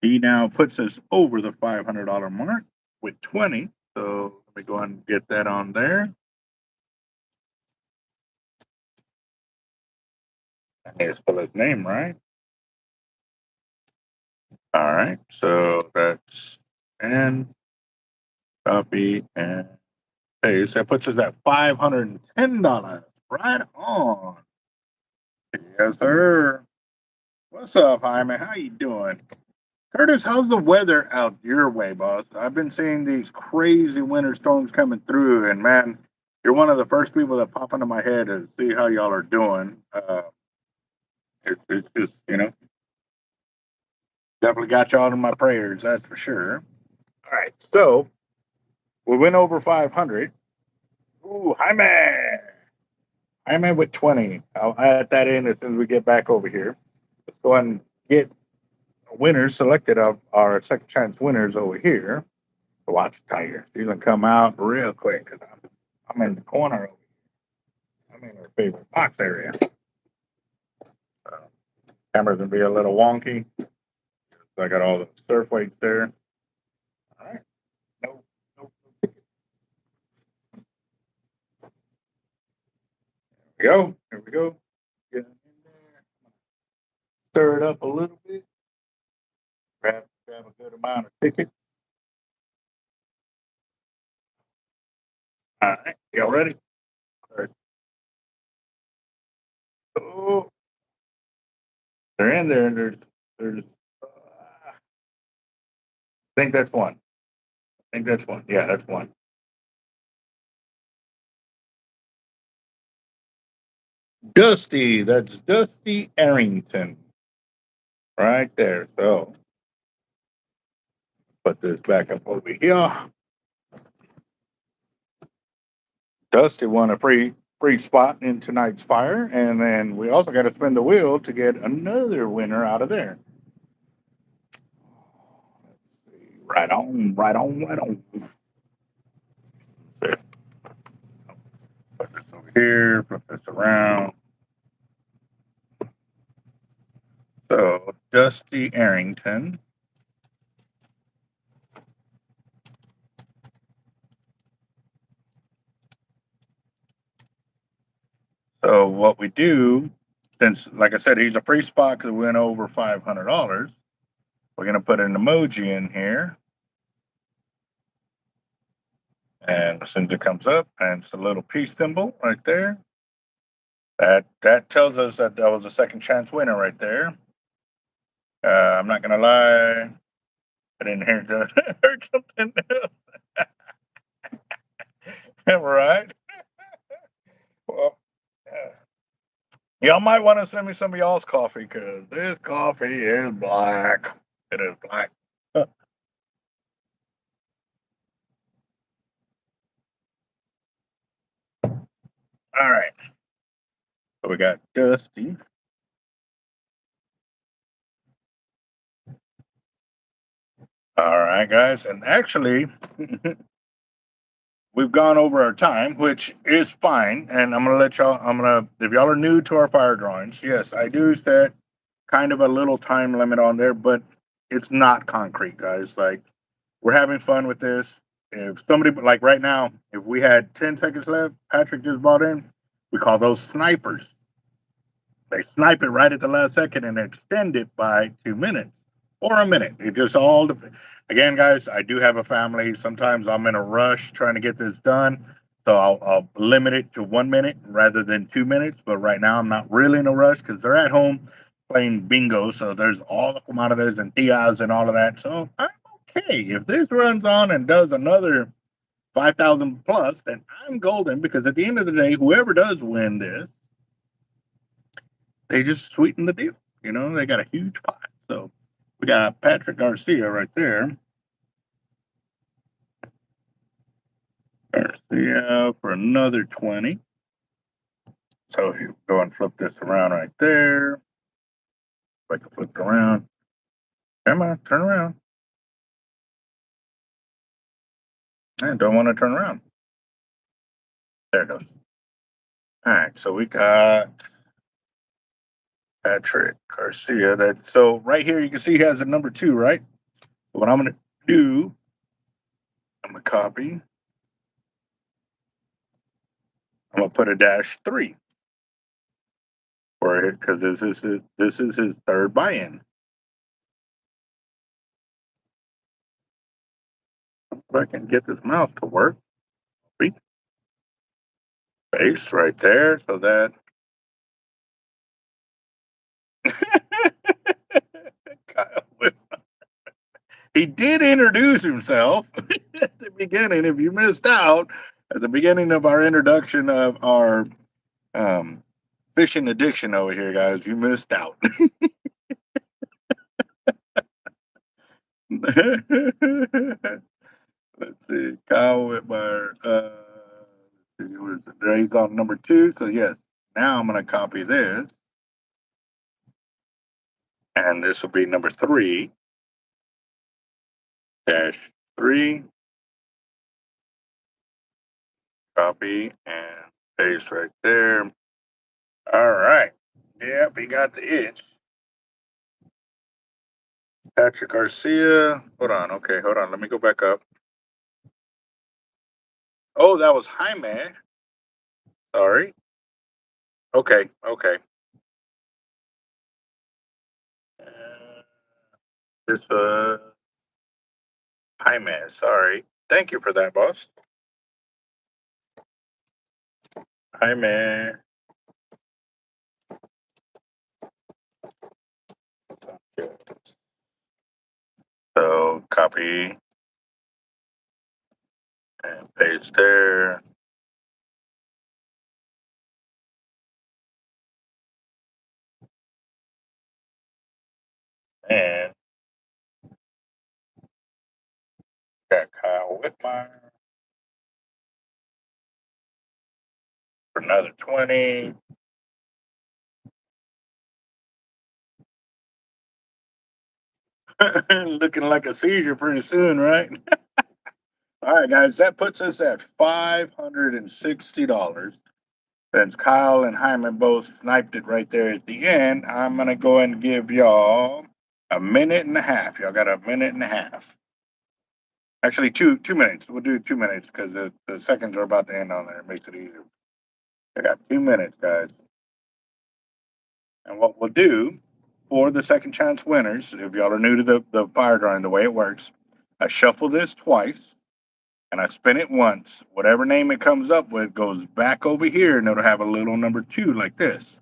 He now puts us over the $500 mark with 20. So let me go ahead and get that on there. I need to spell his name right. All right. So that's and copy and paste. That puts us at $510. Right on. Yes, sir. What's up, Jaime? How you doing? Curtis, how's the weather out your way, boss? I've been seeing these crazy winter storms coming through, and man, you're one of the first people that pop into my head to see how y'all are doing. It's just, definitely got y'all in my prayers, that's for sure. All right, so we went over 500. Ooh, Jaime with 20. I'll add that in as soon as we get back over here. Let's go ahead and get winners selected of our second chance winners over here. Watch Tiger. He's gonna come out real quick because I'm in the corner. I'm in our favorite box area. Camera's gonna be a little wonky. So I got all the surf weights there. All right. No. Here we go. Here we go. Get in there. Stir it up a little bit. Grab a good amount of tickets. All right. Y'all ready? All right. Oh, they're in there. There's. I think that's one. I think that's one. Yeah, that's one. Dusty. That's Dusty Arrington. Right there. So put this back up over here. Dusty won a free spot in tonight's fire, and then we also got to spin the wheel to get another winner out of there. Right on, right on, right on. Put this over here, flip this around. So Dusty Arrington. So what we do, since like I said, he's a free spot because we went over $500. We're gonna put an emoji in here, and as soon as it comes up, and it's a little peace symbol right there. That tells us that that was a second chance winner right there. I'm not gonna lie, I didn't hear heard something else. Right? Well, y'all might want to send me some of y'all's coffee because this coffee is black. It is black. All right. So we got Dusty. All right, guys. And actually, we've gone over our time, which is fine. And I'm gonna let y'all. If y'all are new to our fire drawings, yes, I do set kind of a little time limit on there, but it's not concrete, guys. Like we're having fun with this. If somebody like right now, if we had 10 seconds left, Patrick just bought in. We call those snipers. They snipe it right at the last second and extend it by 2 minutes or a minute. It just all depends. Again, guys, I do have a family. Sometimes I'm in a rush trying to get this done. So I'll limit it to 1 minute rather than 2 minutes. But right now, I'm not really in a rush because they're at home playing bingo. So there's all the commodities and Tues and all of that. So I'm okay. If this runs on and does another 5,000 plus, then I'm golden because at the end of the day, whoever does win this, they just sweeten the deal. You know, they got a huge pot. So we got Patrick Garcia right there. Garcia for another 20. So you go and flip this around right there. If I can flip it around. Come on, turn around. I don't want to turn around. There it goes. All right, so we got Patrick Garcia. That so right here you can see he has a number 2, right? What I'm gonna do, I'm gonna copy. I'm gonna put a -3 for it because this is his third buy-in. If I can get this mouse to work, paste right there so that he did introduce himself at the beginning. If you missed out at the beginning of our introduction of our fishing addiction over here, guys, you missed out. Let's see, Kyle Whitmire. He's on number 2. So yes, now I'm going to copy this, and this will be number 3 -3. Copy and paste right there. All right. Yep, he got the itch. Patrick Garcia. Hold on. Okay, hold on. Let me go back up. Oh, that was Jaime. Sorry. Okay, okay. Uh, this Jaime. Sorry. Thank you for that, boss. Jaime. So copy and paste there. And got Kyle Whitmire for another 20. Looking like a seizure pretty soon, right? All right, guys, that puts us at $560. Since Kyle and Hyman both sniped it right there at the end, I'm gonna go and give y'all a minute and a half. Y'all got a minute and a half. Actually, two minutes. We'll do 2 minutes because the seconds are about to end on there. It makes it easier. I got 2 minutes, guys. And what we'll do for the second chance winners, if y'all are new to the fire drawing, the way it works, I shuffle this twice and I spin it once. Whatever name it comes up with goes back over here and it'll have a little number 2 like this.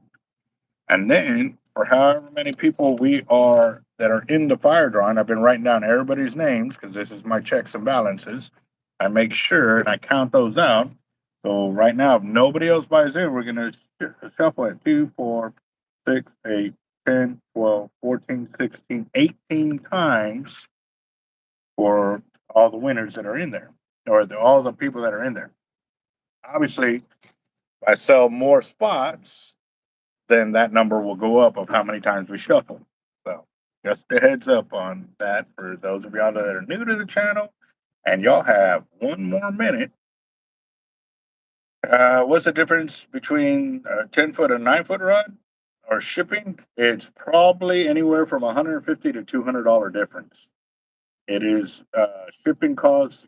And then for however many people we are that are in the fire drawing, I've been writing down everybody's names because this is my checks and balances. I make sure and I count those out. So right now, if nobody else buys in, we're going to shuffle at 2, 4, 6, 8, 10, 12, 14, 16, 18 times for all the winners that are in there, or all the people that are in there. Obviously, if I sell more spots, then that number will go up of how many times we shuffle. So just a heads up on that for those of y'all that are new to the channel, and y'all have 1 more minute. What's the difference between a 10-foot and 9-foot rod or shipping? It's probably anywhere from $150 to $200 difference. It is shipping costs,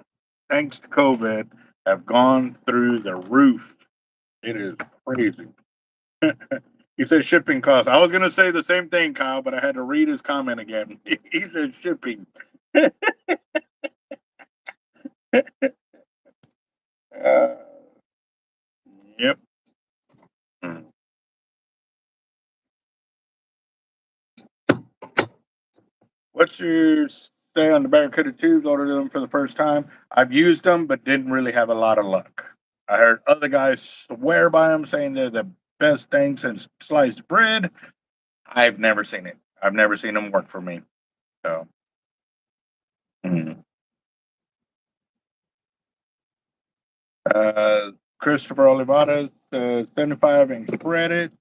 thanks to COVID, have gone through the roof. It is crazy. He said shipping costs. I was going to say the same thing, Kyle, but I had to read his comment again. He said shipping. Yep. What's your say on the Barracuda tubes? Ordered them for the first time. I've used them, but didn't really have a lot of luck. I heard other guys swear by them, saying they're the best thing since sliced bread. I've never seen it. I've never seen them work for me. So, Christopher Olivares, 75-inch credit.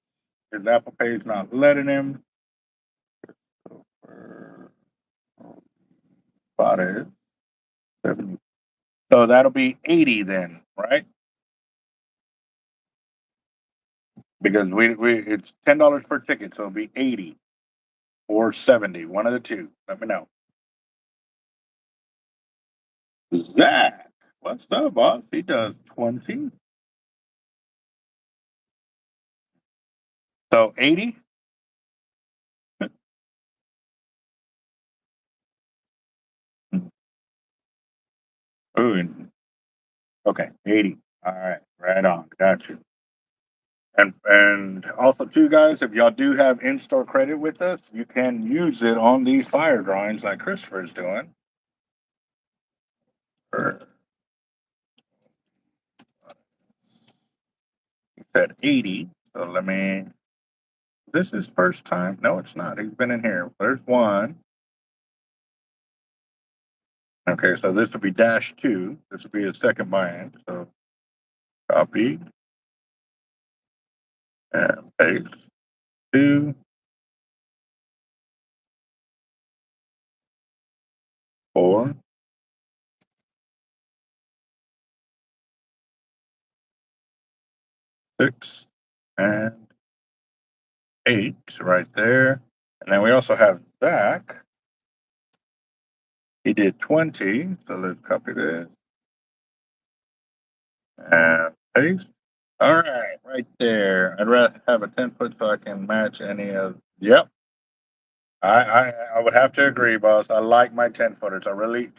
His Apple Pay's not letting him. Olivares, 70. So that'll be 80 then, right? Because we it's $10 per ticket, so it'll be 80 or 70, one of the two. Let me know. Zach, what's up, boss? He does 20. So 80? Ooh, okay, 80. All right, right on. Got you. And also too, guys, if y'all do have in-store credit with us, you can use it on these fire drawings like Christopher's doing. He said 80. So let me. This is first time? No, it's not. He's been in here. There's one. Okay, so this would be -2. This would be a second buy-in. So copy and paste 2, 4, 6, and 8 right there. And then we also have Zach. He did 20. So let's copy this and paste. All right there. I'd rather have a 10-foot so I can match any of. Yep. I would have to agree, boss. I like my 10-footers. I really,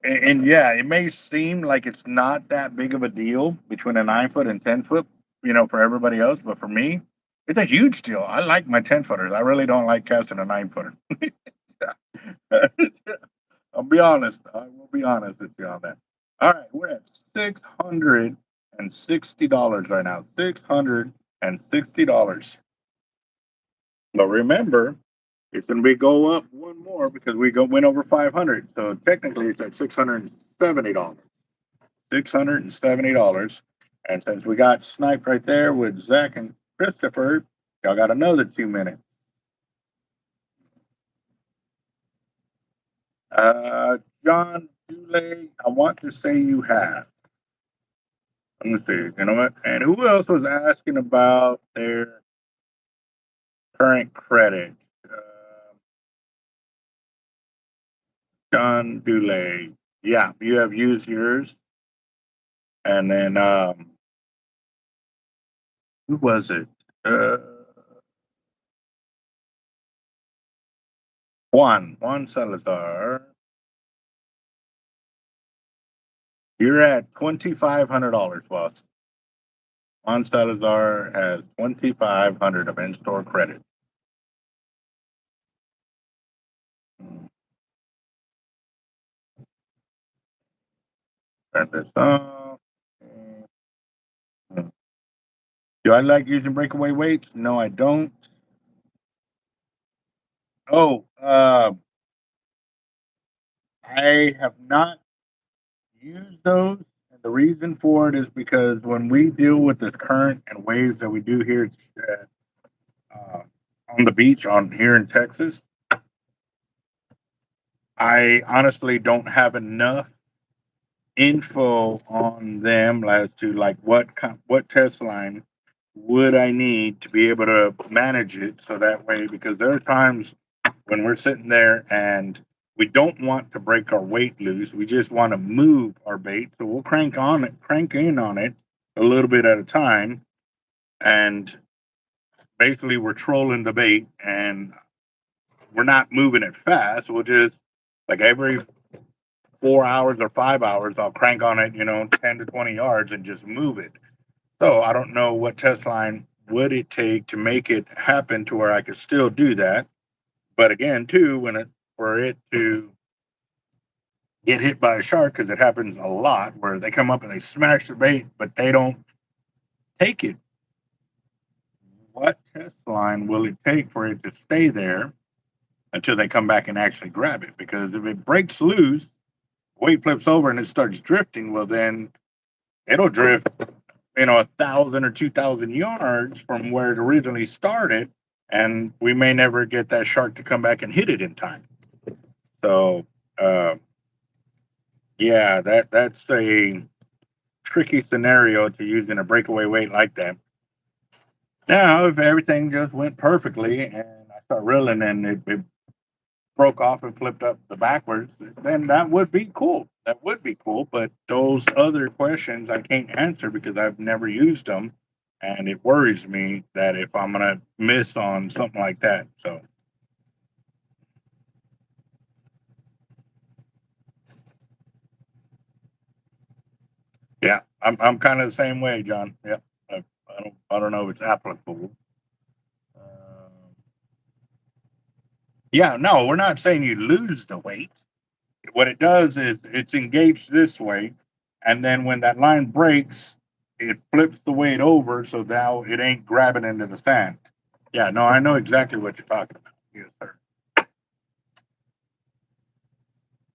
and yeah, it may seem like it's not that big of a deal between a 9-foot and 10-foot, for everybody else, but for me, it's a huge deal. I like my 10-footers. I really don't like casting a 9-footer. I'll be honest. I will be honest with you on that. All right, we're at $660 right now. $660. But remember, it's going to be go up one more because went over 500. So technically, it's at $670. $670. And since we got sniped right there with Zach and Christopher, y'all got another 2 minutes. John Dulay, I want to say you have. Let me see. You know what? And who else was asking about their current credit? John Dulay. Yeah, you have used yours. And then who was it? Juan Salazar. You're at $2,500, boss. Juan Salazar has $2,500 of in-store credit. Turn this off. Do I like using breakaway weights? No, I don't. Oh, I have not used those. And the reason for it is because when we deal with this current and waves that we do here on the beach here in Texas, I honestly don't have enough info on them as to like what test line would I need to be able to manage it so that way, because there are times when we're sitting there and we don't want to break our weight loose. We just want to move our bait. So we'll crank in on it a little bit at a time. And basically we're trolling the bait and we're not moving it fast. We'll just like every 4 hours or 5 hours, I'll crank on it, 10 to 20 yards and just move it. So I don't know what test line would it take to make it happen to where I could still do that. But again, too, for it to get hit by a shark, because it happens a lot, where they come up and they smash the bait, but they don't take it. What test line will it take for it to stay there until they come back and actually grab it? Because if it breaks loose, weight flips over and it starts drifting, well, then it'll drift, 1,000 or 2,000 yards from where it originally started, and we may never get that shark to come back and hit it in time. So, yeah, that's a tricky scenario to use in a breakaway weight like that. Now, if everything just went perfectly and I start reeling and it broke off and flipped up the backwards, then that would be cool. That would be cool. But those other questions I can't answer because I've never used them. And it worries me that if I'm going to miss on something like that. So, yeah, I'm kind of the same way, John. Yeah, I don't know if it's applicable. Yeah, no, we're not saying you lose the weight. What it does is it's engaged this way, and then when that line breaks, it flips the weight over, so now it ain't grabbing into the sand. Yeah, no, I know exactly what you're talking about. Yes, sir.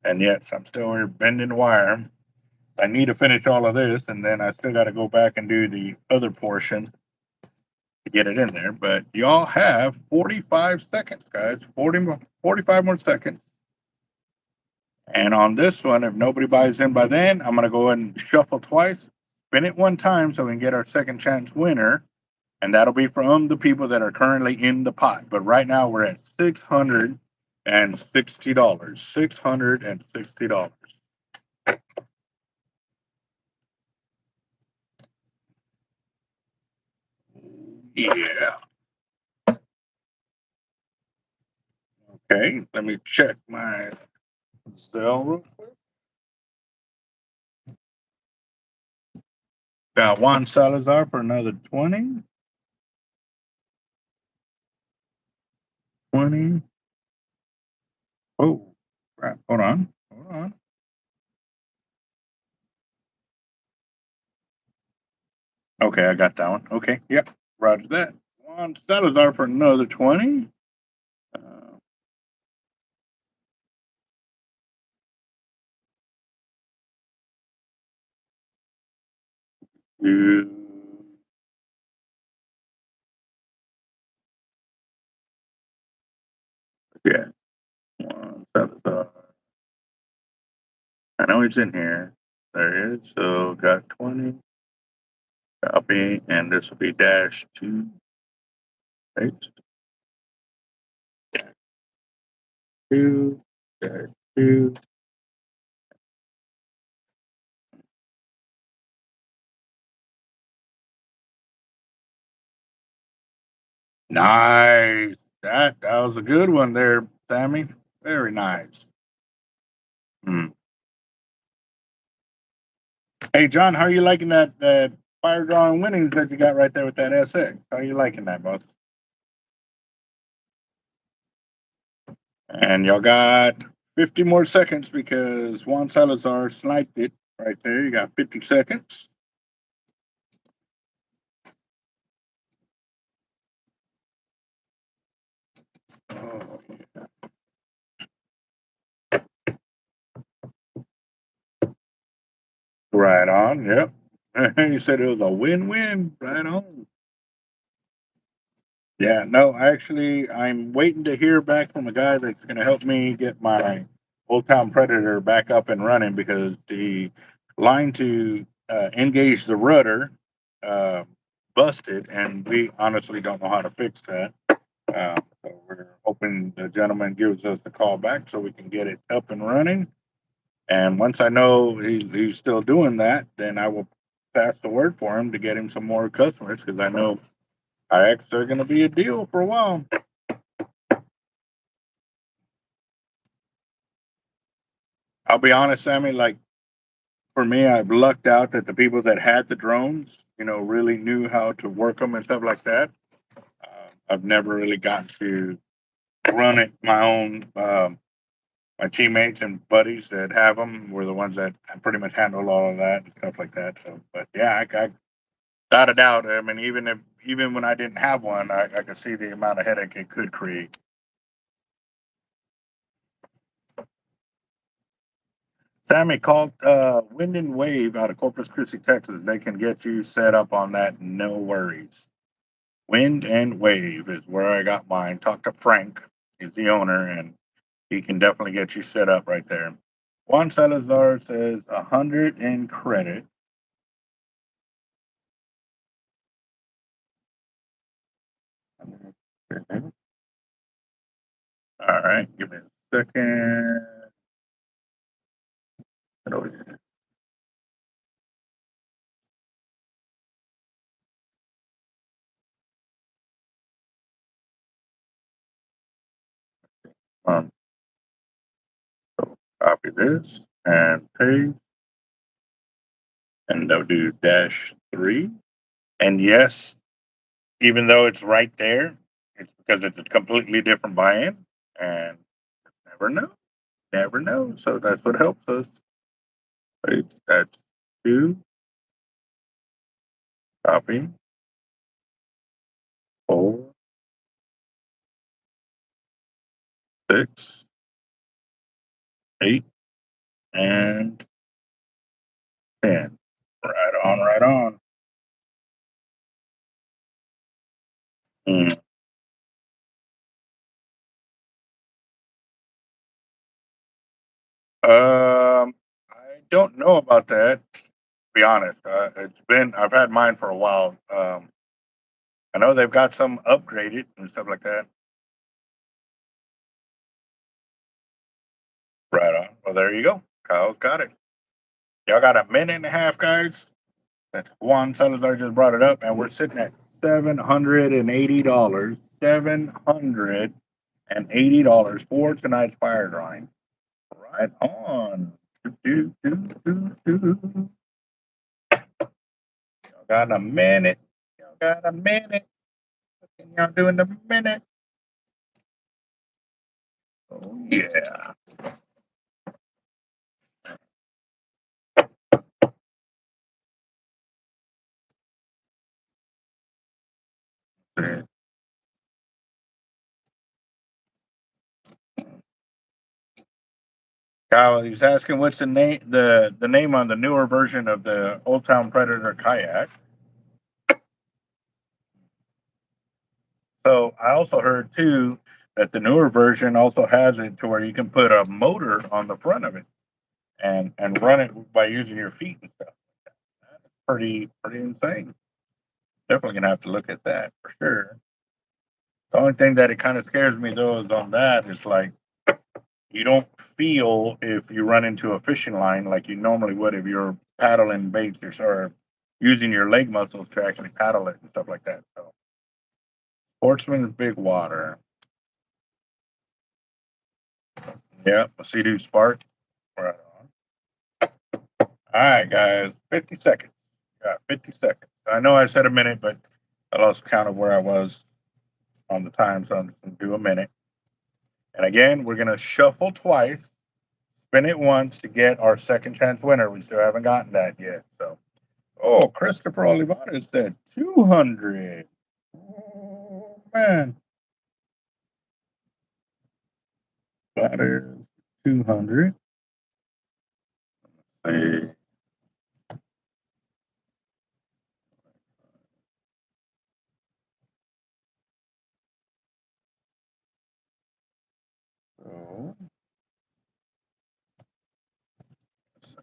And yes, I'm still here bending wire. I need to finish all of this, and then I still got to go back and do the other portion to get it in there. But y'all have 45 seconds, guys. 45 more seconds. And on this one, if nobody buys in by then, I'm going to go ahead and shuffle twice, spin it one time so we can get our second chance winner. And that'll be from the people that are currently in the pot. But right now we're at $660. $660. Yeah. Okay, let me check my cell real quick. Got Juan Salazar for another 20. 20. Oh, crap. Hold on. Hold on. Okay, I got that one. Okay, yep. Roger that. Juan Salazar for another 20. Uh, two. Yeah, Juan Salazar. I know he's in here. There he is. So got 20. Copy, and this will be dash 2. Paste. Dash 2. Dash 2. Nice. That was a good one there, Sammy. Very nice. Hmm. Hey, John, how are you liking that fire drawing winnings that you got right there with that SX? How are you liking that, boss? And y'all got 50 more seconds because Juan Salazar sniped it right there. You got 50 seconds. Oh, right on. Yep. You said it was a win-win. Right on. Yeah, no, actually, I'm waiting to hear back from a guy that's going to help me get my Old Town Predator back up and running because the line to engage the rudder uh, busted, and we honestly don't know how to fix that. So we're hoping the gentleman gives us a call back so we can get it up and running. And once I know he's still doing that, then I will pass the word for him to get him some more customers because I know IX are going to be a deal for a while. I'll be honest, Sammy, like for me, I've lucked out that the people that had the drones, really knew how to work them and stuff like that. I've never really gotten to run it my own. My teammates and buddies that have them were the ones that pretty much handle all of that and stuff like that. So, but yeah, I without a doubt. I mean, even when I didn't have one, I could see the amount of headache it could create. Sammy called Wind and Wave out of Corpus Christi, Texas. They can get you set up on that, no worries. Wind and Wave is where I got mine. Talk to Frank, he's the owner, and he can definitely get you set up right there. Juan Salazar says 100 in credit. All right, give me a second. Um, so copy this and paste, and they'll do -3. And yes, even though it's right there, it's because it's a completely different buy-in, and never know, never know. So that's what helps us. That's 2, copy, 4, 6, 8, and 10. Right on, right on. Mm. I don't know about that. To be honest, I've had mine for a while. I know they've got some upgraded and stuff like that. Right on. Well, there you go. Kyle's got it. Y'all got a minute and a half, guys. That's Juan Salazar just brought it up, and we're sitting at $780. $780 for tonight's fire drawing. Right on. Y'all got a minute. Y'all got a minute. What can y'all do in a minute? Oh, yeah. Kyle, he's asking what's the name on the newer version of the Old Town Predator kayak. So I also heard too that the newer version also has it to where you can put a motor on the front of it and run it by using your feet and stuff. That's pretty insane. Definitely gonna have to look at that for sure. The only thing that it kind of scares me though is on that is like you don't feel if you run into a fishing line like you normally would if you're paddling baits or using your leg muscles to actually paddle it and stuff like that. So Sportsman's Big Water. Yeah, a Sea-Doo Spark. Right on. All right, guys, 50 seconds. Got 50 seconds. I know I said a minute, but I lost count of where I was on the time, so I'm just going to do a minute. And again, we're going to shuffle twice, spin it once to get our second chance winner. We still haven't gotten that yet. So, oh, Christopher Olivares said 200. Oh, man. That is 200. So,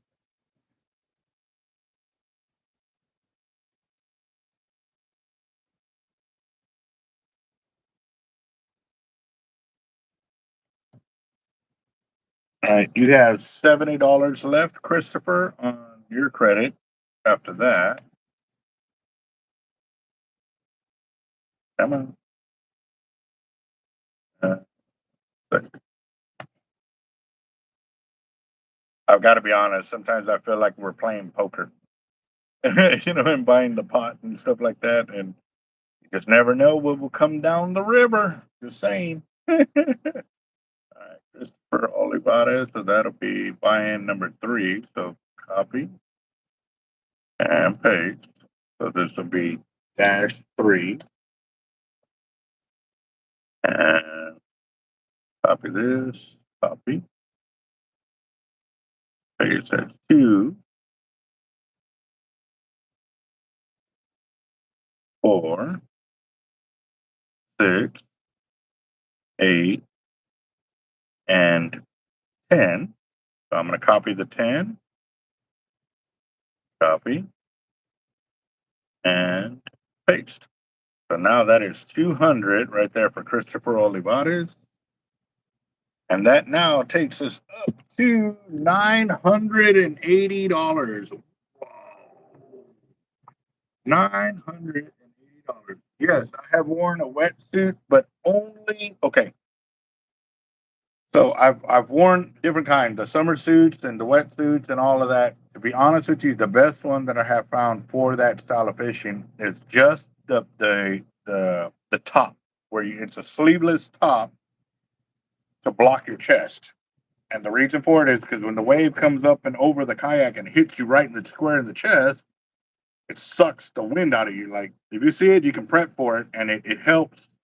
all right, you have $70 left, Christopher, on your credit. After that, come on. But I've got to be honest. Sometimes I feel like we're playing poker, and buying the pot and stuff like that, and you just never know what will come down the river. Just saying. All right, Christopher Olivares, so that'll be buy-in number 3. So copy and paste. So this will be -3. And copy this, copy, paste as 2, 4, 6, 8, and 10. So I'm going to copy the 10, copy, and paste. So now that is 200 right there for Christopher Olivares. And that now takes us up to $980. Wow. $980. Yes, I have worn a wetsuit, but only okay. So I've worn different kinds, the summer suits and the wetsuits and all of that. To be honest with you, the best one that I have found for that style of fishing is just the top, where it's a sleeveless top to block your chest. And the reason for it is because when the wave comes up and over the kayak and hits you right in the square in the chest, it sucks the wind out of you. Like if you see it, you can prep for it, and it helps.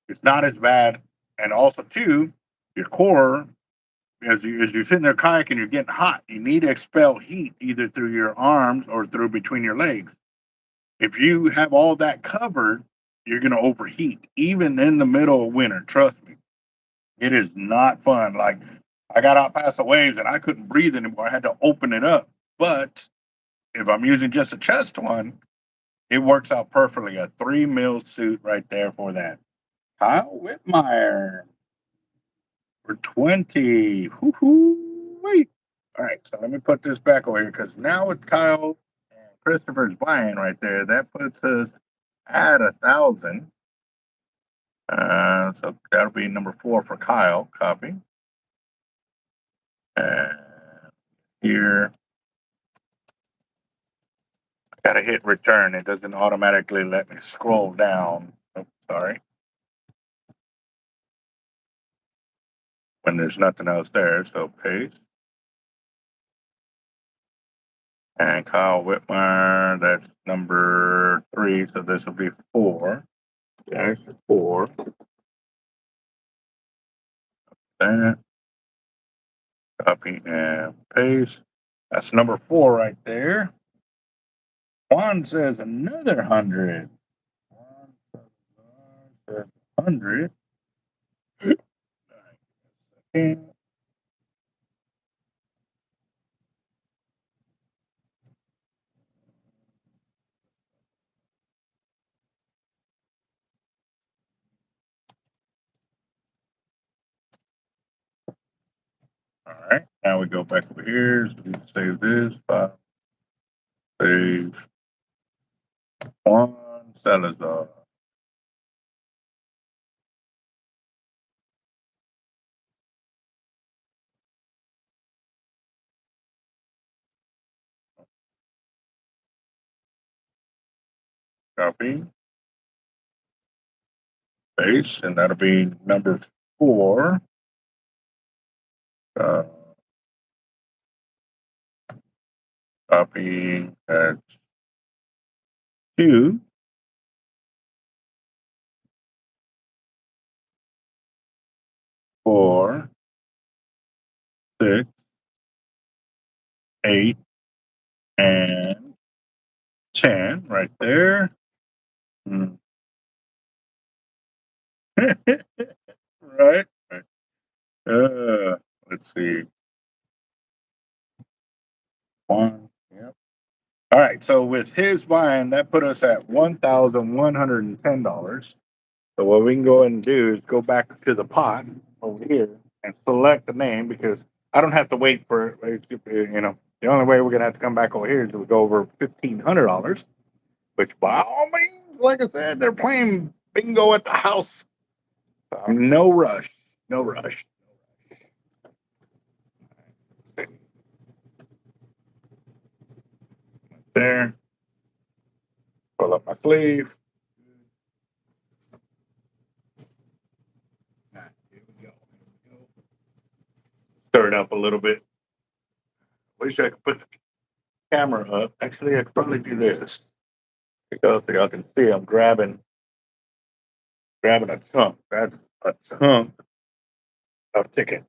It's not as bad, and also too, your core as you're sitting there kayaking, you're getting hot. You need to expel heat either through your arms or through between your legs. If you have all that covered, you're going to overheat, even in the middle of winter. Trust me, it is not fun. Like I got out past the waves and I couldn't breathe anymore. I had to open it up. But if I'm using just a chest one, it works out perfectly. A 3 mil suit right there for that. Kyle Whitmire for 20. Woo-hoo. Wait. All right, so let me put this back over here because now with Kyle and Christopher's buying right there, that puts us at 1,000. So that'll be number 4 for Kyle. Copy. And here, I gotta hit return. It doesn't automatically let me scroll down. Oh, sorry. And there's nothing else there, so paste. And Kyle Whitmire, that's number 3, so this will be 4. There's 4. That. Copy and paste. That's number 4 right there. Juan says another 100. Juan says 100. All right, now we go back over here. So we save this. Save Juan Salazar. Copy. Paste, and that'll be number 4. Copy at 2. 4, 6, 8, and 10 right there. Right. Let's see. 1. Yep. All right. So with his buying, that put us at $1,110. So what we can go ahead and do is go back to the pot over here and select the name, because I don't have to wait for, you know, the only way we're gonna have to come back over here is to go over $1,500, which by all means, like I said, they're playing bingo at the house. No rush. No rush. There. Pull up my sleeve. Here we go. Stir it up a little bit. Wish I could put the camera up. Actually, I could probably do this, because y'all can see I'm grabbing a chunk. That's a chunk of ticket.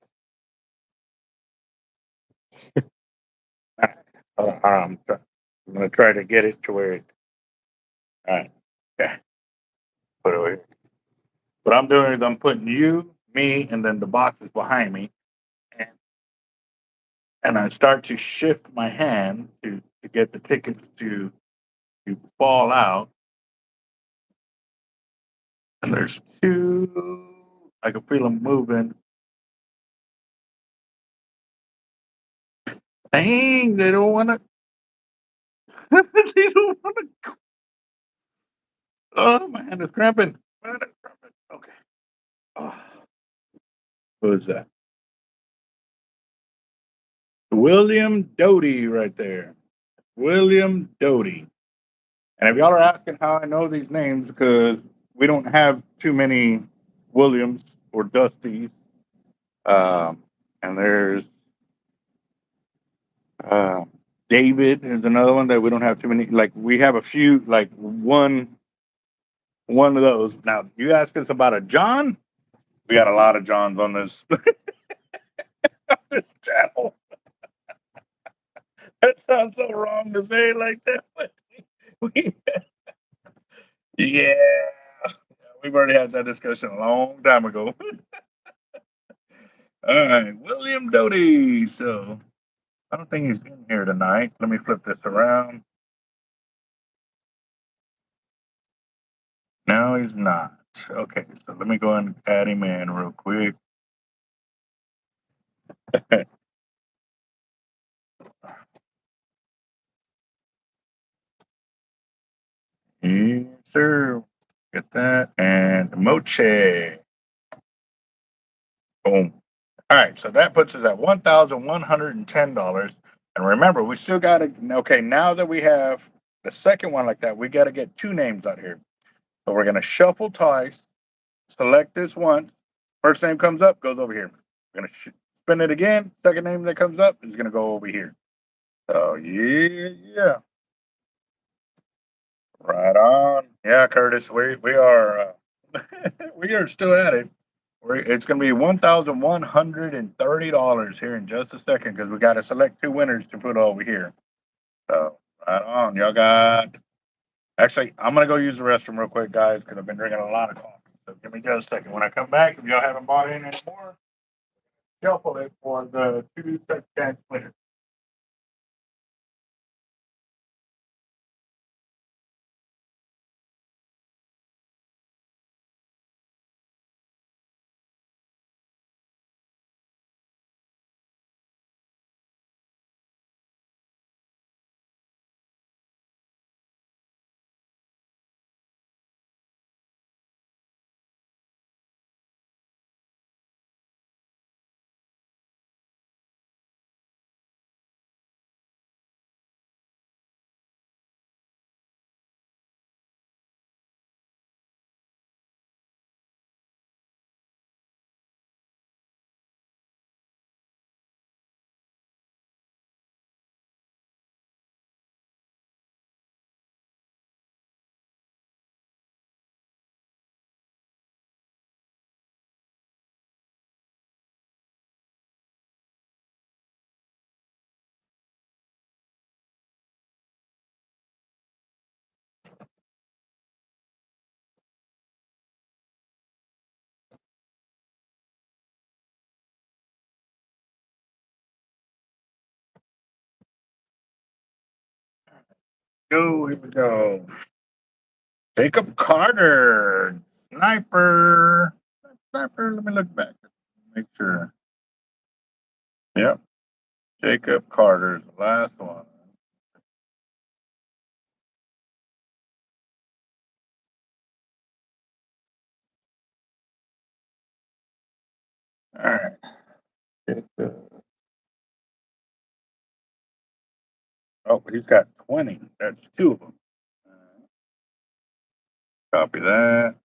I'm going to try to get it to where it. All right. Okay. Put it over here. What I'm doing is I'm putting you, me, and then the boxes behind me. And I start to shift my hand to get the tickets to fall out. And there's 2. I can feel them moving. Dang, they don't want to. They don't want to. Oh, my hand is cramping. Okay. Oh. Who is that? William Doty right there. William Doty. And if y'all are asking how I know these names, because we don't have too many Williams or Dustys. And there's David is another one that we don't have too many. Like, we have a few, like one of those. Now, you ask us about a John, we got a lot of Johns on this, this channel. That sounds so wrong to say like that, but yeah, we've already had that discussion a long time ago. All right, William Doty. So I don't think he's in here tonight. Let me flip this around. No, he's not. Okay, so let me go and add him in real quick. Yes, sir. Get that. And Moche. Boom. All right, so that puts us at $1,110. And remember, we still got to, okay, now that we have the second one like that, we got to get 2 names out here. So we're going to shuffle twice, select this one. First name comes up, goes over here. We're going to spin it again. Second name that comes up is going to go over here. So, yeah. Right on. Yeah, Curtis, we are we are still at it. It's going to be $1,130 here in just a second because we got to select 2 winners to put over here. So, right on. Y'all got... Actually, I'm going to go use the restroom real quick, guys, because I've been drinking a lot of coffee. So, give me just a second. When I come back, if y'all haven't bought in anymore, shuffle it for the 2 second chance winners. Go, here we go. Jacob Carter, sniper. Let me look back. Make sure. Yep. Jacob Carter's the last one. All right. Oh, he's got 20. That's 2 of them. Copy that.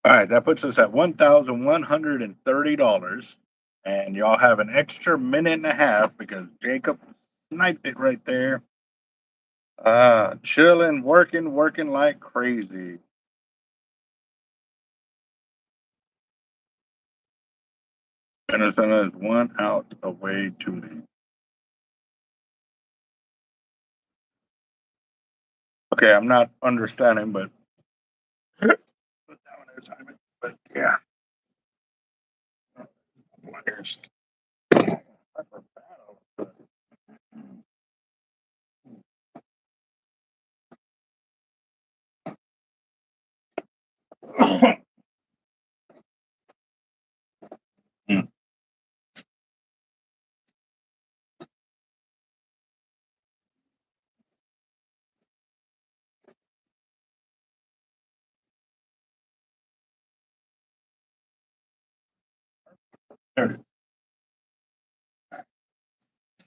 All right, that puts us at $1,130. And y'all have an extra minute and a half because Jacob sniped it right there. Chilling, working like crazy. Venezuela is 1 out away to the... Okay, I'm not understanding, but but yeah.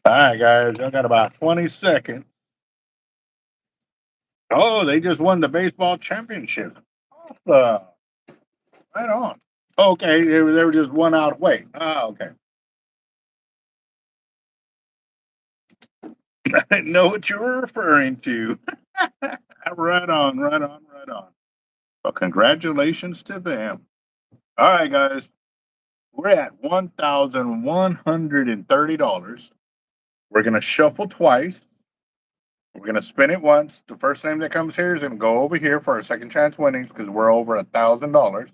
All right, guys, I got about 20 seconds. Oh, they just won the baseball championship. Awesome. Right on. Okay, they were just 1 out away. Okay. I didn't know what you were referring to. Right on. Well, congratulations to them. All right, guys. We're at $1,130. We're going to shuffle twice. We're going to spin it once. The first name that comes here is going to go over here for our second chance winnings because we're over $1,000.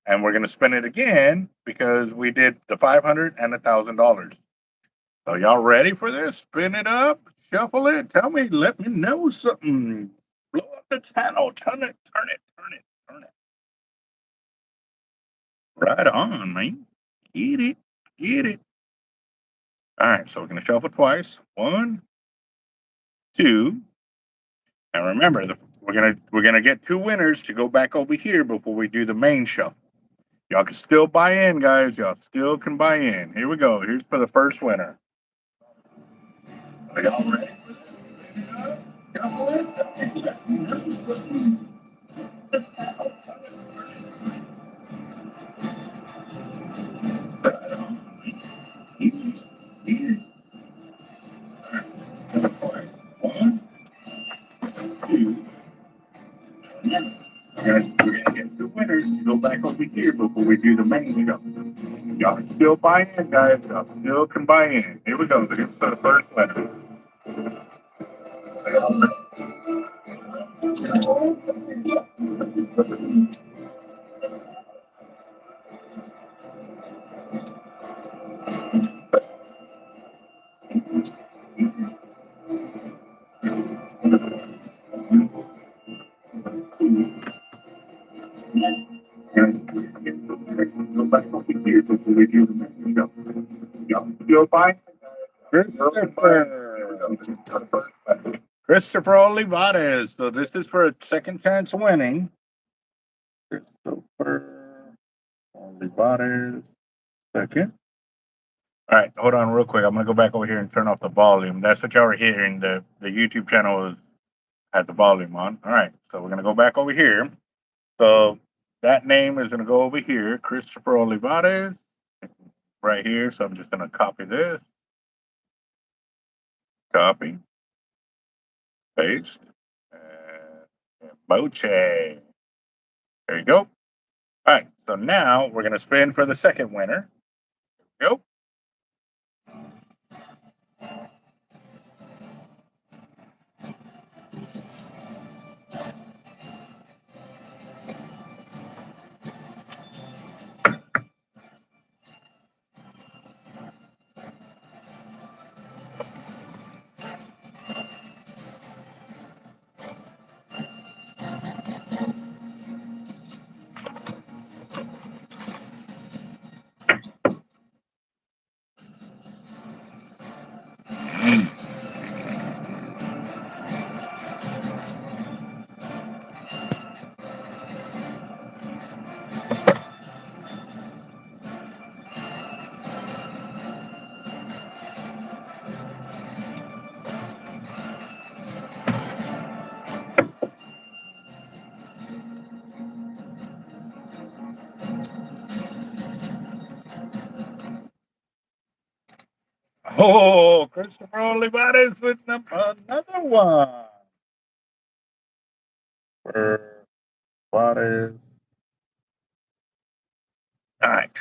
And we're going to spin it again because we did the $500 and $1,000. So y'all ready for this? Spin it up, shuffle it. Tell me, let me know something. Blow up the channel. Turn it. Right on, man. Get it. All right, so we're going to shuffle twice. 1, 2. And remember, we're gonna get 2 winners to go back over here before we do the main shuffle. Y'all can still buy in, guys. Y'all still can buy in. Here we go. Here's for the first winner. Are y'all ready? go back over here before we do the main show. Y'all still buy in, guys. Y'all still can buy in. Here we go. Here's the first letter. Go back over here before we do the main show. Y'all still buy in. Christopher Olivares. So this is for a second chance winning. Christopher Olivares. Second. All right, hold on real quick. I'm gonna go back over here and turn off the volume. That's what y'all are hearing. The YouTube channel had the volume on. All right, so we're gonna go back over here. So that name is gonna go over here, Christopher Olivares, right here. So I'm just gonna copy this, copy, paste, and Boche. There you go. All right, so now we're gonna spin for the second winner. Go. Oh, Christopher Olivares with another one. For Olivares. All right.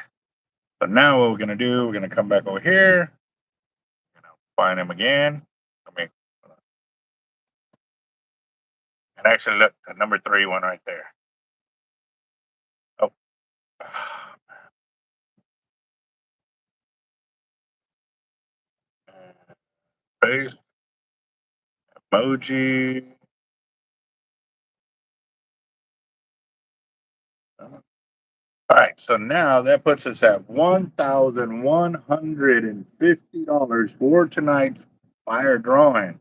So now what we're gonna do, we're gonna come back over here, find him again. And actually look, the number 3 one right there. Oh. Paste. Emoji. All right, so now that puts us at $1,150 for tonight's fire drawing.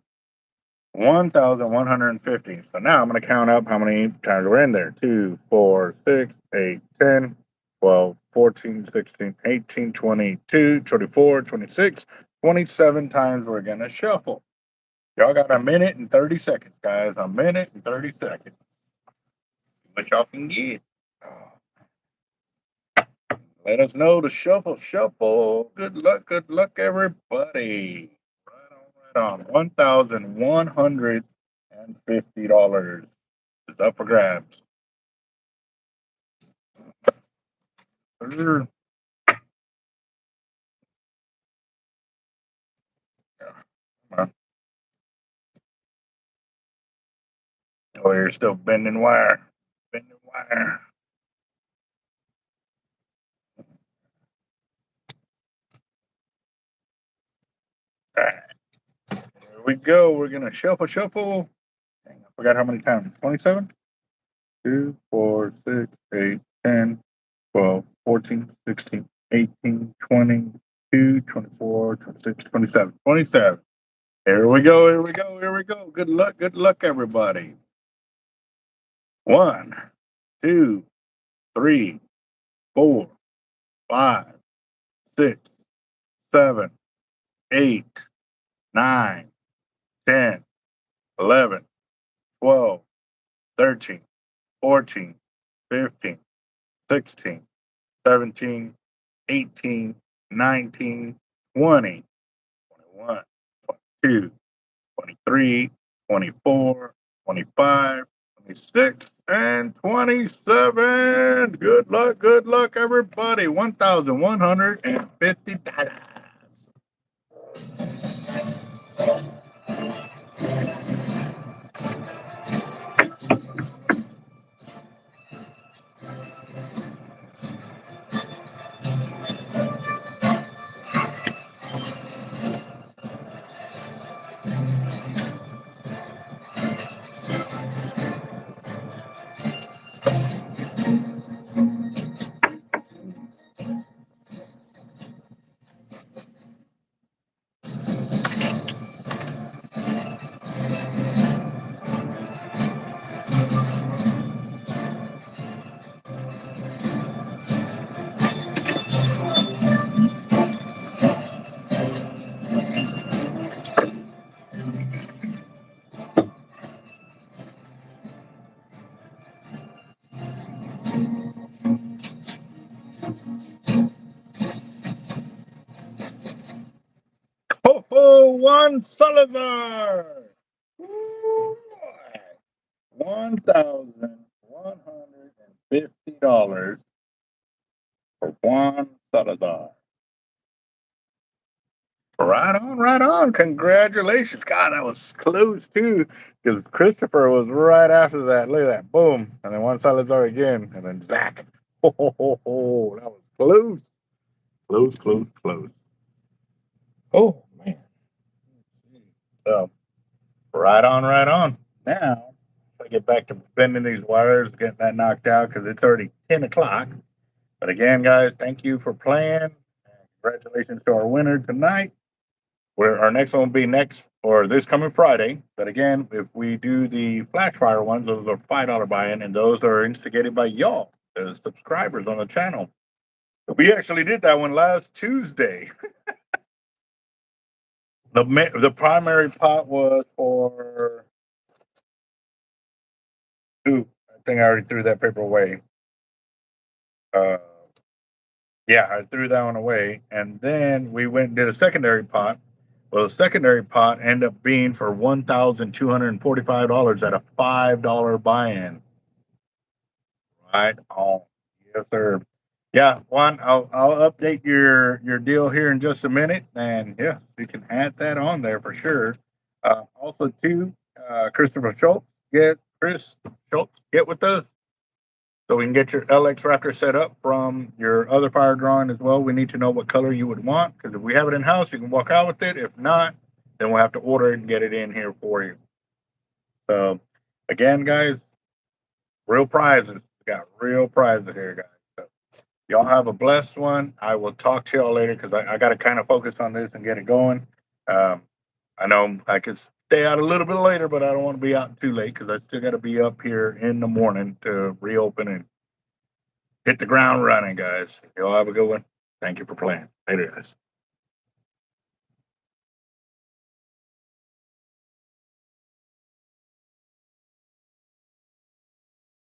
1,150. So now I'm going to count up how many times we're in there. 2, 4, 6, 8, 10, 12, 14, 16, 18, 22, 24, 26, 27 times we're going to shuffle. Y'all got a minute and 30 seconds, guys. A minute and 30 seconds. What y'all can get. Let us know to shuffle, shuffle. Good luck, everybody. Right on. $1,150 is up for grabs. Oh, you're still bending wire. Bending wire. All right. Here we go. We're going to shuffle, shuffle. Dang, I forgot how many times. 27? 2, 4, 6, 8, 10, 12, 14, 16, 18, 22, 24, 26, 27. 27. Here we go. Here we go. Here we go. Good luck, everybody. 1, 2, 3, 4, 5, 6, 7, 8, 9, 10, 11, 12, 13, 14, 15, 16, 17, 18, 19, 20, 21, 22, 23, 24, 25, 26 and 27. Good luck, everybody. $1,150. Ho ho, one Salazar. Ooh, $1,150 for Juan Salazar. Right on, right on. Congratulations. God, that was close too. Because Christopher was right after that. Look at that. Boom. And then Juan Salazar again. And then Zach. Ho, ho, ho, ho. That was close. Close. Oh, man. So, right on. Now, I get back to bending these wires, getting that knocked out because it's already 10 o'clock. But again, guys, thank you for playing. Congratulations to our winner tonight. Where our next one will be next or this coming Friday. But again, if we do the flash fire ones, those are $5 buy-in, and those are instigated by y'all, the subscribers on the channel. We actually did that one last Tuesday. The primary pot was for I think I already threw that paper away. Yeah, I threw that one away, and then we went and did a secondary pot. Well, the secondary pot ended up being for $1,245 at a $5 buy-in. Right on. Yes, sir. Yeah, Juan, I'll update your deal here in just a minute, and yeah, you can add that on there for sure. Also, too, Christopher Schultz, Chris Schultz, get with us so we can get your LX Raptor set up from your other fire drawing as well. We need to know what color you would want because if we have it in house, you can walk out with it. If not, then we'll have to order it and get it in here for you. So, again, guys, real prizes. We got real prizes here, guys. So, y'all have a blessed one. I will talk to y'all later because I got to kind of focus on this and get it going. I know I could stay out a little bit later, but I don't want to be out too late because I still got to be up here in the morning to reopen and hit the ground running, guys. Y'all have a good one. Thank you for playing. Later, guys.